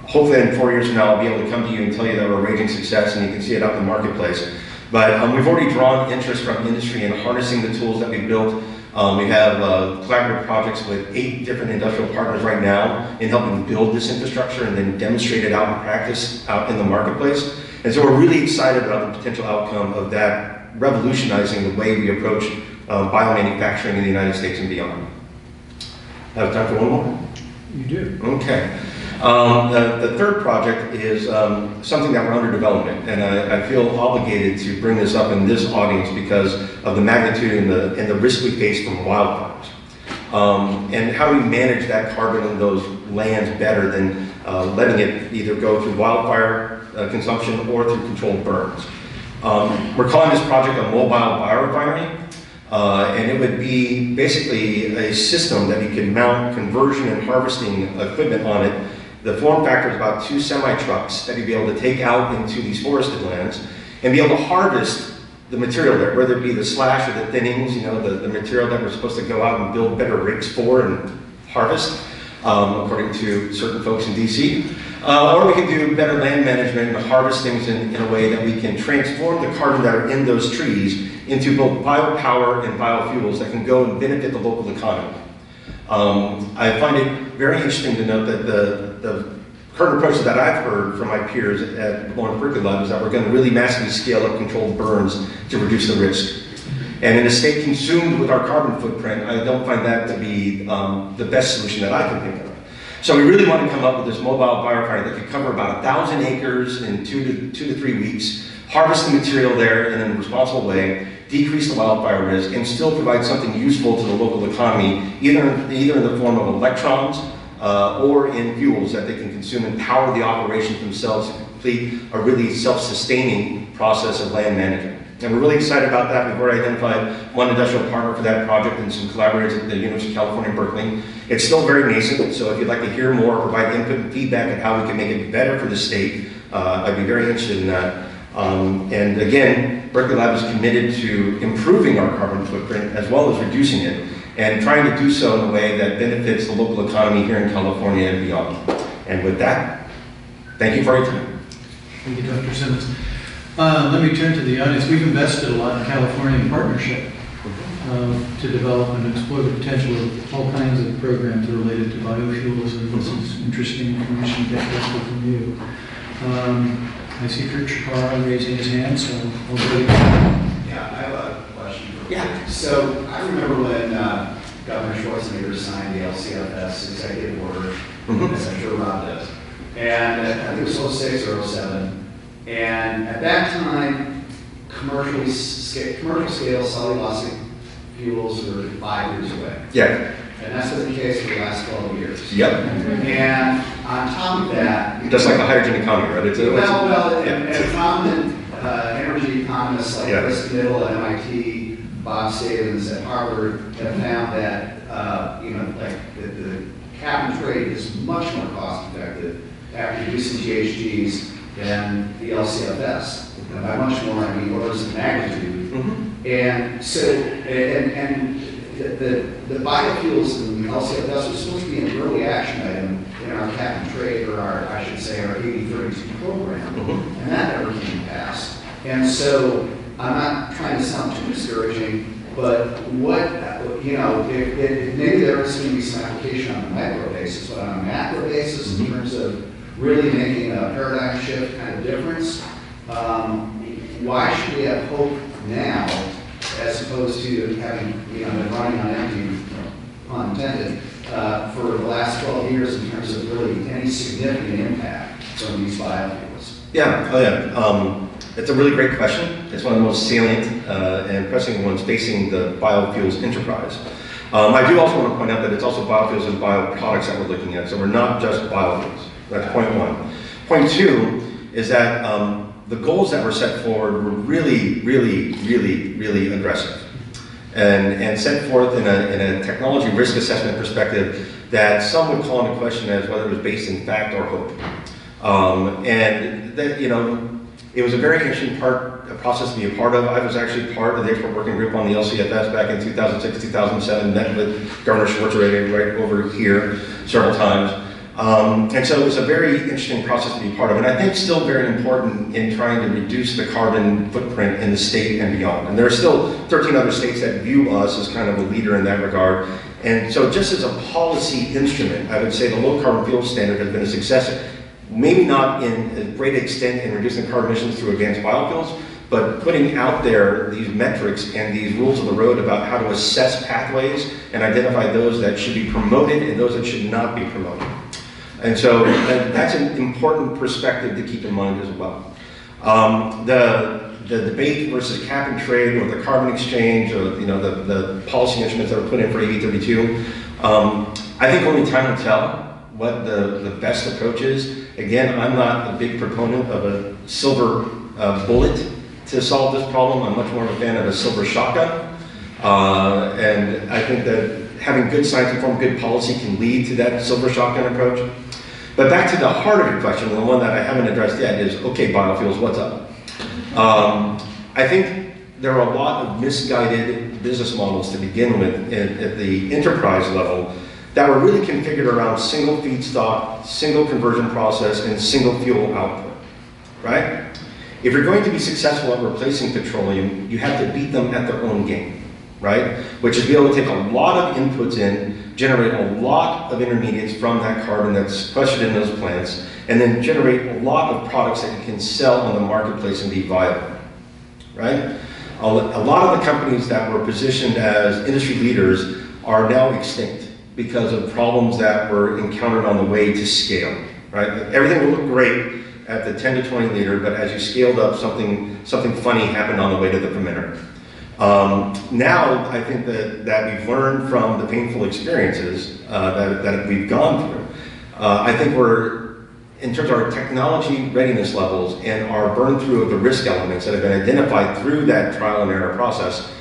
hopefully in 4 years from now, I'll be able to come to you and tell you that we're a raging success and you can see it out in the marketplace. But we've already drawn interest from industry in harnessing the tools that we built. We have collaborative projects with 8 different industrial partners right now in helping build this infrastructure and then demonstrate it out in practice out in the marketplace. And so we're really excited about the potential outcome of that revolutionizing the way we approach biomanufacturing in the United States and beyond. Have time for one more? You do. Okay. The third project is something that we're under development, and I feel obligated to bring this up in this audience because of the magnitude and the risk we face from wildfires. And how do we manage that carbon in those lands better than letting it either go through wildfire consumption or through controlled burns. We're calling this project a mobile biorefinery, and it would be basically a system that you could mount conversion and harvesting equipment on it. The form factor is about 2 semi-trucks that you'd be able to take out into these forested lands and be able to harvest the material there, whether it be the slash or the thinnings, you know, the material that we're supposed to go out and build better rigs for and harvest, according to certain folks in DC. Or we can do better land management and harvest things in a way that we can transform the carbon that are in those trees into both biopower and biofuels that can go and benefit the local economy. I find it very interesting to note that the current approach that I've heard from my peers at Lawrence Livermore Lab is that we're going to really massively scale up controlled burns to reduce the risk. And in a state consumed with our carbon footprint, I don't find that to be the best solution that I can think of. So we really want to come up with this mobile biorefinery that could cover about 1,000 acres in 2 to 3 weeks, harvest the material there in a responsible way, decrease the wildfire risk, and still provide something useful to the local economy, either in the form of electrons or in fuels that they can consume and power the operations themselves to complete a really self-sustaining process of land management. And we're really excited about that. We've already identified one industrial partner for that project and some collaborators at the University of California, Berkeley. It's still very nascent, so if you'd like to hear more, provide input and feedback on how we can make it better for the state, I'd be very interested in that. And again, Berkeley Lab is committed to improving our carbon footprint as well as reducing it, and trying to do so in a way that benefits the local economy here in California and beyond. And with that, thank you for your time. Thank you, Dr. Simmons. Let me turn to the audience. We've invested a lot in California in partnership to develop and explore the potential of all kinds of programs related to biofuels, and this is interesting information to get from you. I see Kurt Chapara raising his hand, so I'll go to you. Yeah, I have a question. Yeah. So I remember when Governor Schwarzenegger signed the LCFS executive order, as I'm sure Rob does, and I think it was 06 or 07. And at that time, commercial scale cellulosic fuels were 5 years away. Yeah. And that's been the case for the last 12 years. Yep. And on top of that, Just like the hydrogen economy, right? And prominent energy economists like Chris Middle at MIT, Bob Stevens at Harvard have found that the cap and trade is much more cost effective after reducing GHGs than the LCFS. And by much more, I mean orders of magnitude. And so, the biofuels and LCFS was supposed to be an early action item in our cap and trade, or I should say our 80-32 program, and that never came to pass. And so, I'm not trying to sound too discouraging, but what, maybe there is going to be some application on a micro basis, but on a macro basis, in terms of really making a paradigm shift kind of difference, why should we have hope now as opposed to having been running on empty, pun intended, for the last 12 years in terms of really any significant impact from these biofuels? It's a really great question. It's one of the most salient and pressing ones facing the biofuels enterprise. I do also want to point out that it's also biofuels and bioproducts that we're looking at, so we're not just biofuels. That's point one. Point two is that the goals that were set forward were really, really, really, really aggressive, and set forth in a technology risk assessment perspective that some would call into question as whether it was based in fact or hope. And that, you know, it was a very interesting process to be a part of. I was actually part of the expert working group on the LCFS back in 2006, 2007, met with Governor Schwarzenegger right over here several times. And so it was a very interesting process to be part of, and I think still very important in trying to reduce the carbon footprint in the state and beyond. And there are still 13 other states that view us as kind of a leader in that regard. And so just as a policy instrument, I would say the low carbon fuel standard has been a success, maybe not in a great extent in reducing carbon emissions through advanced biofuels, but putting out there these metrics and these rules of the road about how to assess pathways and identify those that should be promoted and those that should not be promoted. And so that's an important perspective to keep in mind as well. The debate versus cap and trade or the carbon exchange or, you know, the policy instruments that were put in for AB 32, I think only time will tell what the best approach is. Again, I'm not a big proponent of a silver bullet to solve this problem. I'm much more of a fan of a silver shotgun. And I think that having good science-informed, good policy can lead to that silver shotgun approach. But back to the heart of your question, the one that I haven't addressed yet is, okay, biofuels, what's up? I think there are a lot of misguided business models to begin with at the enterprise level that were really configured around single feedstock, single conversion process, and single fuel output, right? If you're going to be successful at replacing petroleum, you have to beat them at their own game, right? Which is be able to take a lot of inputs in, generate a lot of intermediates from that carbon that's sequestered in those plants, and then generate a lot of products that you can sell on the marketplace and be viable, right? A lot of the companies that were positioned as industry leaders are now extinct because of problems that were encountered on the way to scale, right? Everything will look great at the 10 to 20 liter, but as you scaled up, something funny happened on the way to the fermenter. Now, I think that we've learned from the painful experiences that we've gone through. I think we're, in terms of our technology readiness levels and our burn through of the risk elements that have been identified through that trial and error process,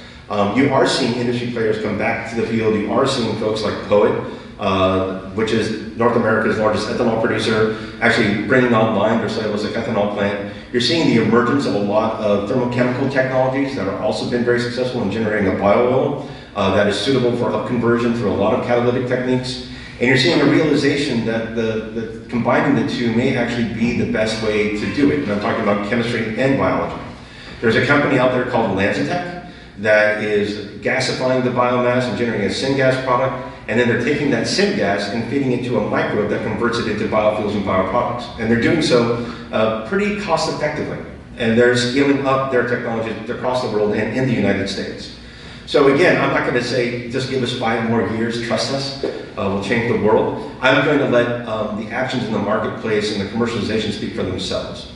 you are seeing industry players come back to the field. You are seeing folks like POET, which is North America's largest ethanol producer, actually bringing online their cellulosic ethanol plant. You're seeing the emergence of a lot of thermochemical technologies that have also been very successful in generating a bio-oil that is suitable for upconversion through a lot of catalytic techniques. And you're seeing a realization that combining the two may actually be the best way to do it. And I'm talking about chemistry and biology. There's a company out there called Lancetech that is gasifying the biomass and generating a syngas product, and then they're taking that syngas and feeding it to a microbe that converts it into biofuels and bioproducts. And they're doing so pretty cost effectively. And they're scaling up their technology across the world and in the United States. So again, I'm not going to say, just give us 5 more years, trust us, we'll change the world. I'm going to let the actions in the marketplace and the commercialization speak for themselves.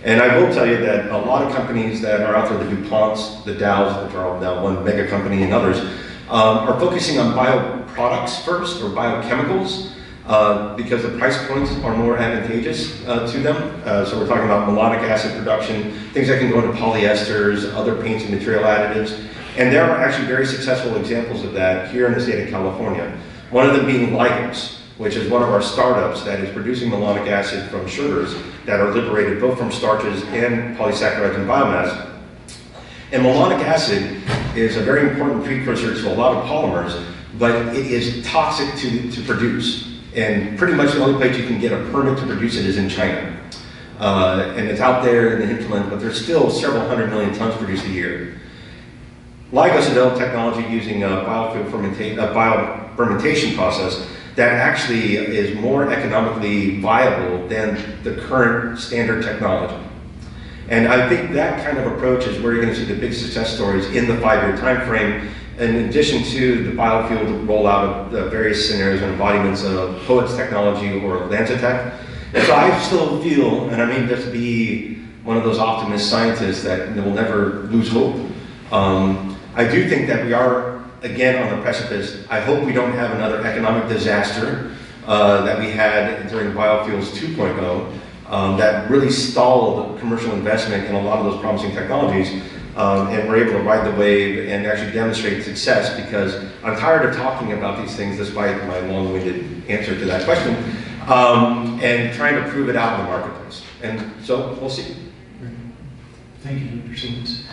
And I will tell you that a lot of companies that are out there, the DuPonts, the Dows, which are now one mega company, and others, are focusing on bioproducts first, or biochemicals, because the price points are more advantageous to them. So we're talking about malonic acid production, things that can go into polyesters, other paints and material additives. And there are actually very successful examples of that here in the state of California. One of them being Lygos, which is one of our startups that is producing malonic acid from sugars that are liberated both from starches and polysaccharides and biomass. And malonic acid is a very important precursor to a lot of polymers, but it is toxic to produce. And pretty much the only place you can get a permit to produce it is in China. And it's out there in the hinterland, but there's still several 100 million tons produced a year. Lygos is developed technology using a biofermentation process that actually is more economically viable than the current standard technology. And I think that kind of approach is where you're going to see the big success stories in the 5-year time frame, in addition to the biofuel rollout of the various scenarios and embodiments of POET's technology or Lancetech. And so I still feel, and I mean just be one of those optimist scientists that will never lose hope. I do think that we are again, on the precipice. I hope we don't have another economic disaster that we had during Biofuels 2.0 that really stalled commercial investment in a lot of those promising technologies. And we're able to ride the wave and actually demonstrate success, because I'm tired of talking about these things despite my long-winded answer to that question, and trying to prove it out in the marketplace. And so we'll see. Thank you, Dr. Simmons.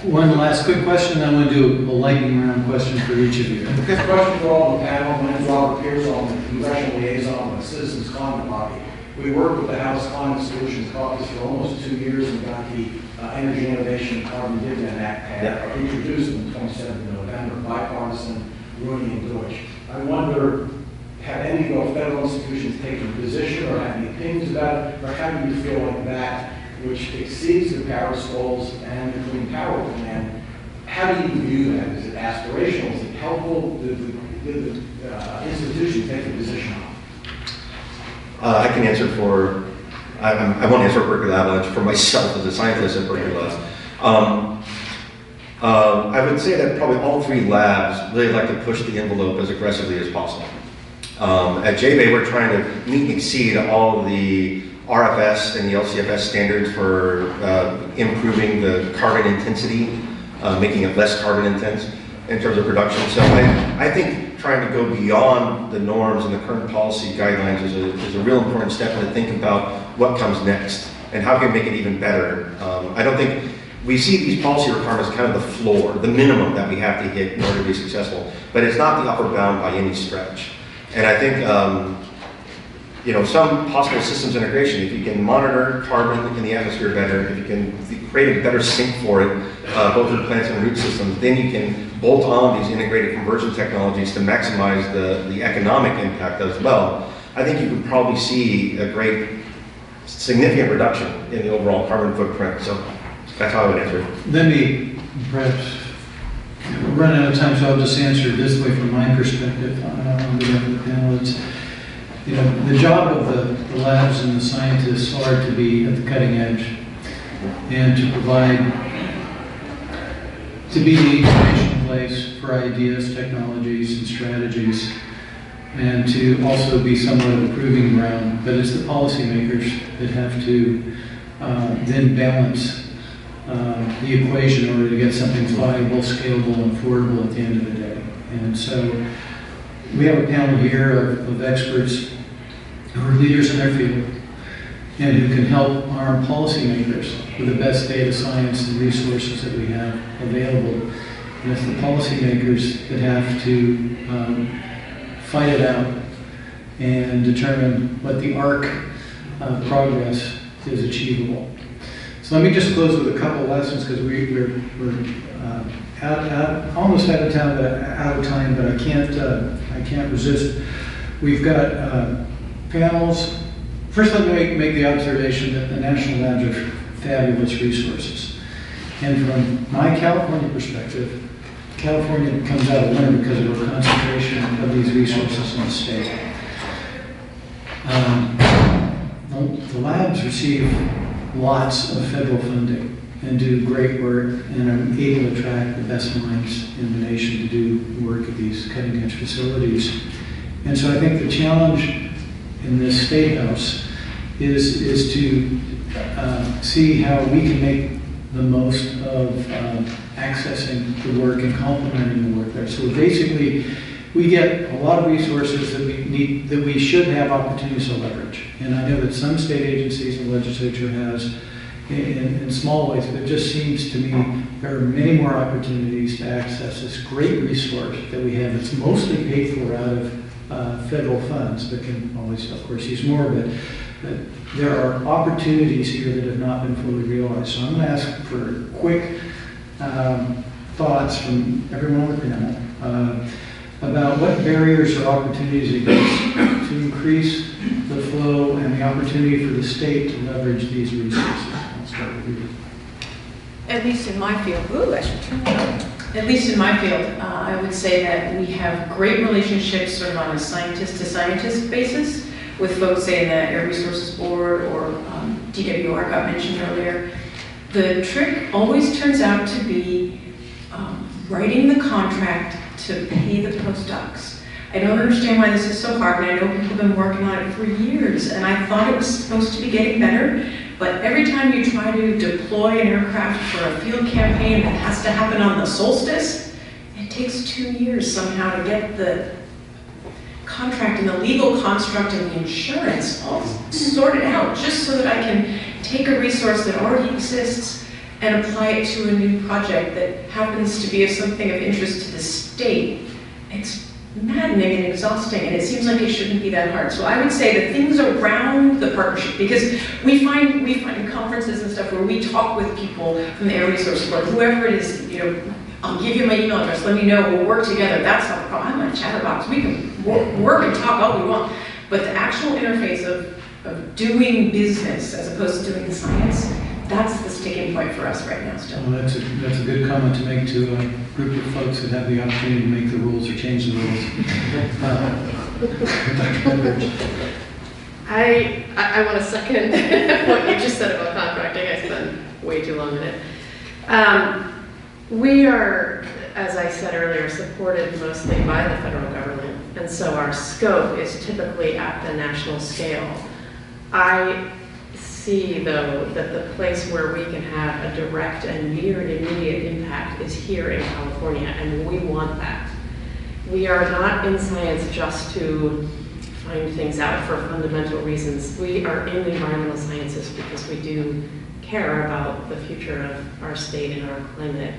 One last quick question, then I'm going to do a lightning round question for each of you. This question for all on the panel. My name is Robert Pierce. I'm the Congressional Liaison with the Citizens Climate Lobby. We worked with the House Climate Solutions Caucus for almost 2 years and got the Energy Innovation and Carbon Dividend Act introduced on the 27th of November, bipartisan, Rooney and Deutsch. I wonder, have any of federal institutions taken a position or have any opinions about it, or how do you feel like that, which exceeds the Paris goals and the Clean Power Plan, how do you view that? Is it aspirational? Is it helpful? Did the institution take a position on it? I can answer for, I won't answer for Berkeley Lab, for myself as a scientist at Berkeley Labs. I would say that probably all 3 labs really like to push the envelope as aggressively as possible. At JBEI, we're trying to meet and exceed all the RFS and the LCFS standards for improving the carbon intensity, making it less carbon intense in terms of production. So I think trying to go beyond the norms and the current policy guidelines is a real important step, and to think about what comes next and how can we make it even better. I don't think we see these policy requirements kind of the floor, the minimum that we have to hit in order to be successful, but it's not the upper bound by any stretch. And I think some possible systems integration, if you can monitor carbon in the atmosphere better, if you can create a better sink for it, both in plants and root systems, then you can bolt on these integrated conversion technologies to maximize the economic impact as well. I think you could probably see a great, significant reduction in the overall carbon footprint. So that's how I would answer it. Let me perhaps run out of time, so I'll just answer it this way from my perspective on behalf of the panel. It's, the job of the labs and the scientists are to be at the cutting edge and to provide, to be the information place for ideas, technologies, and strategies, and to also be somewhat of a proving ground. But it's the policymakers that have to then balance the equation in order to get something viable, scalable, and affordable at the end of the day. And so we have a panel here of experts who are leaders in their field and who can help arm policymakers with the best data science and resources that we have available. And it's the policymakers that have to fight it out and determine what the arc of progress is achievable. So let me just close with a couple of lessons, because we're almost out of time, but I can't resist. We've got panels. First, let me make the observation that the national labs are fabulous resources. And from my California perspective, California comes out a winner because of the concentration of these resources in the state. The labs receive lots of federal funding and do great work and are able to attract the best minds in the nation to do work at these cutting edge facilities. And so I think the challenge in this State House is to see how we can make the most of accessing the work and complementing the work there. So basically, we get a lot of resources that we need, that we should have opportunities to leverage. And I know that some state agencies and the legislature has in small ways, but it just seems to me there are many more opportunities to access this great resource that we have. It's mostly paid for out of federal funds, but can always, of course, use more of it. But there are opportunities here that have not been fully realized. So I'm going to ask for quick thoughts from everyone on the panel about what barriers or opportunities exist to increase the flow and the opportunity for the state to leverage these resources. I'll start with you. At least in my field, I should turn that on. At least in my field, I would say that we have great relationships sort of on a scientist-to-scientist basis with folks, say, in the Air Resources Board or DWR got mentioned earlier. The trick always turns out to be writing the contract to pay the postdocs. I don't understand why this is so hard, and I know people have been working on it for years, and I thought it was supposed to be getting better, but every time you try to deploy an aircraft for a field campaign that has to happen on the solstice, it takes 2 years somehow to get the contract and the legal construct and the insurance all sorted out, just so that I can take a resource that already exists and apply it to a new project that happens to be of something of interest to the state. It's maddening and exhausting, and it seems like it shouldn't be that hard. So I would say the things around the partnership, because we find in conferences and stuff where we talk with people from the Air Resource Board, whoever it is, you know, I'll give you my email address, let me know, we'll work together. That's not the problem. I'm a chatterbox. We can work and talk all we want. But the actual interface of doing business as opposed to doing science, that's the sticking point for us right now still. Well, that's a good comment to make to a group of folks that have the opportunity to make the rules or change the rules. I want to second what you just said about contracting. I spent way too long in it. We are, as I said earlier, supported mostly by the federal government, and so our scope is typically at the national scale. I see, though, that the place where we can have a direct and near immediate impact is here in California, and we want that. We are not in science just to find things out for fundamental reasons. We are in the environmental sciences because we do care about the future of our state and our climate.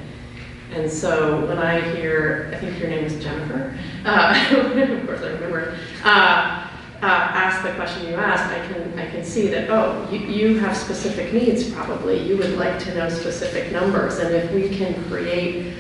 And so when I hear, I think your name is Jennifer, of course I remember, ask the question you asked, I can see that, oh, you have specific needs probably. You would like to know specific numbers. And if we can create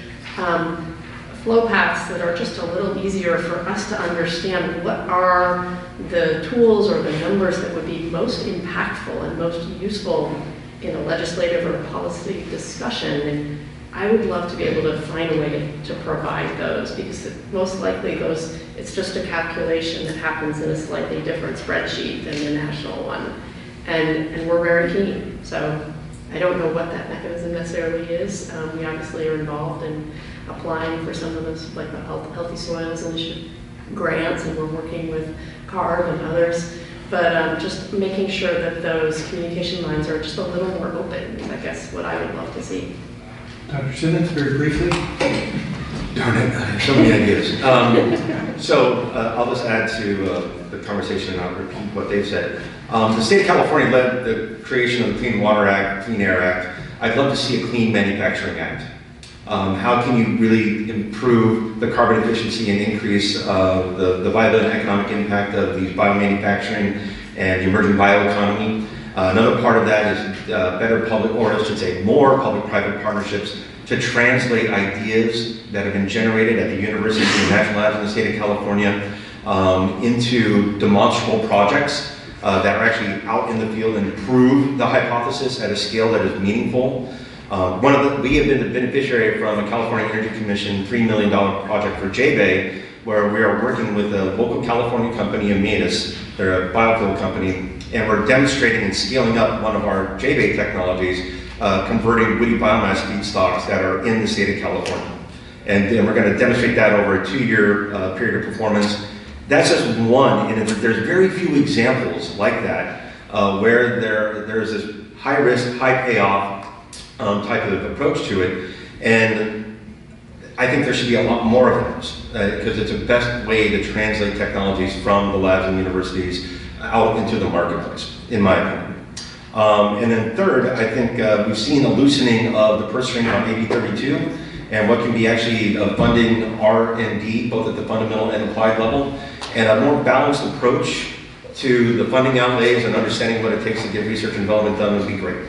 flow paths that are just a little easier for us to understand what are the tools or the numbers that would be most impactful and most useful in a legislative or policy discussion, I would love to be able to find a way to provide those, because most likely it's just a calculation that happens in a slightly different spreadsheet than the national one. And we're very keen. So I don't know what that mechanism necessarily is. We obviously are involved in applying for some of those, like the Healthy Soils Initiative grants, and we're working with CARB and others. But just making sure that those communication lines are just a little more open is, I guess, what I would love to see. Dr. Simmons, very briefly. Darn it, I have so many ideas. I'll just add to the conversation and I'll repeat what they've said. The state of California led the creation of the Clean Water Act, Clean Air Act. I'd love to see a Clean Manufacturing Act. How can you really improve the carbon efficiency and increase the viable and economic impact of these biomanufacturing and the emerging bioeconomy? Another part of that is better public, or I should say more public-private partnerships to translate ideas that have been generated at the universities and national labs in the state of California into demonstrable projects that are actually out in the field and prove the hypothesis at a scale that is meaningful. We have been the beneficiary from a California Energy Commission $3 million project for JBEI, where we are working with a local California company, Ames, they're a biofuel company, and we're demonstrating and scaling up one of our JBEI technologies, converting woody biomass feedstocks that are in the state of California. And we're going to demonstrate that over a 2-year period of performance. That's just one, and there's very few examples like that where there's this high risk, high payoff type of approach to it. And I think there should be a lot more of those because it's the best way to translate technologies from the labs and universities out into the marketplace, in my opinion. And then third, I think we've seen a loosening of the purse string on AB 32 and what can be actually funding R&D, both at the fundamental and applied level, and a more balanced approach to the funding outlays and understanding what it takes to get research and development done would be great.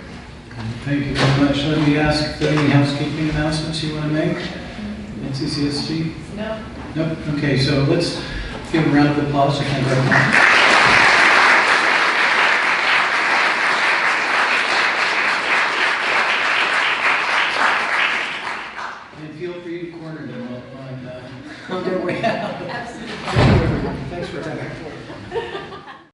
Thank you very much. Let me ask if there are any housekeeping announcements you want to make at CCST? No. Nope. Okay, so let's give a round of applause. Thank you very much. And feel free to corner them on their way out. Absolutely. Thanks for coming.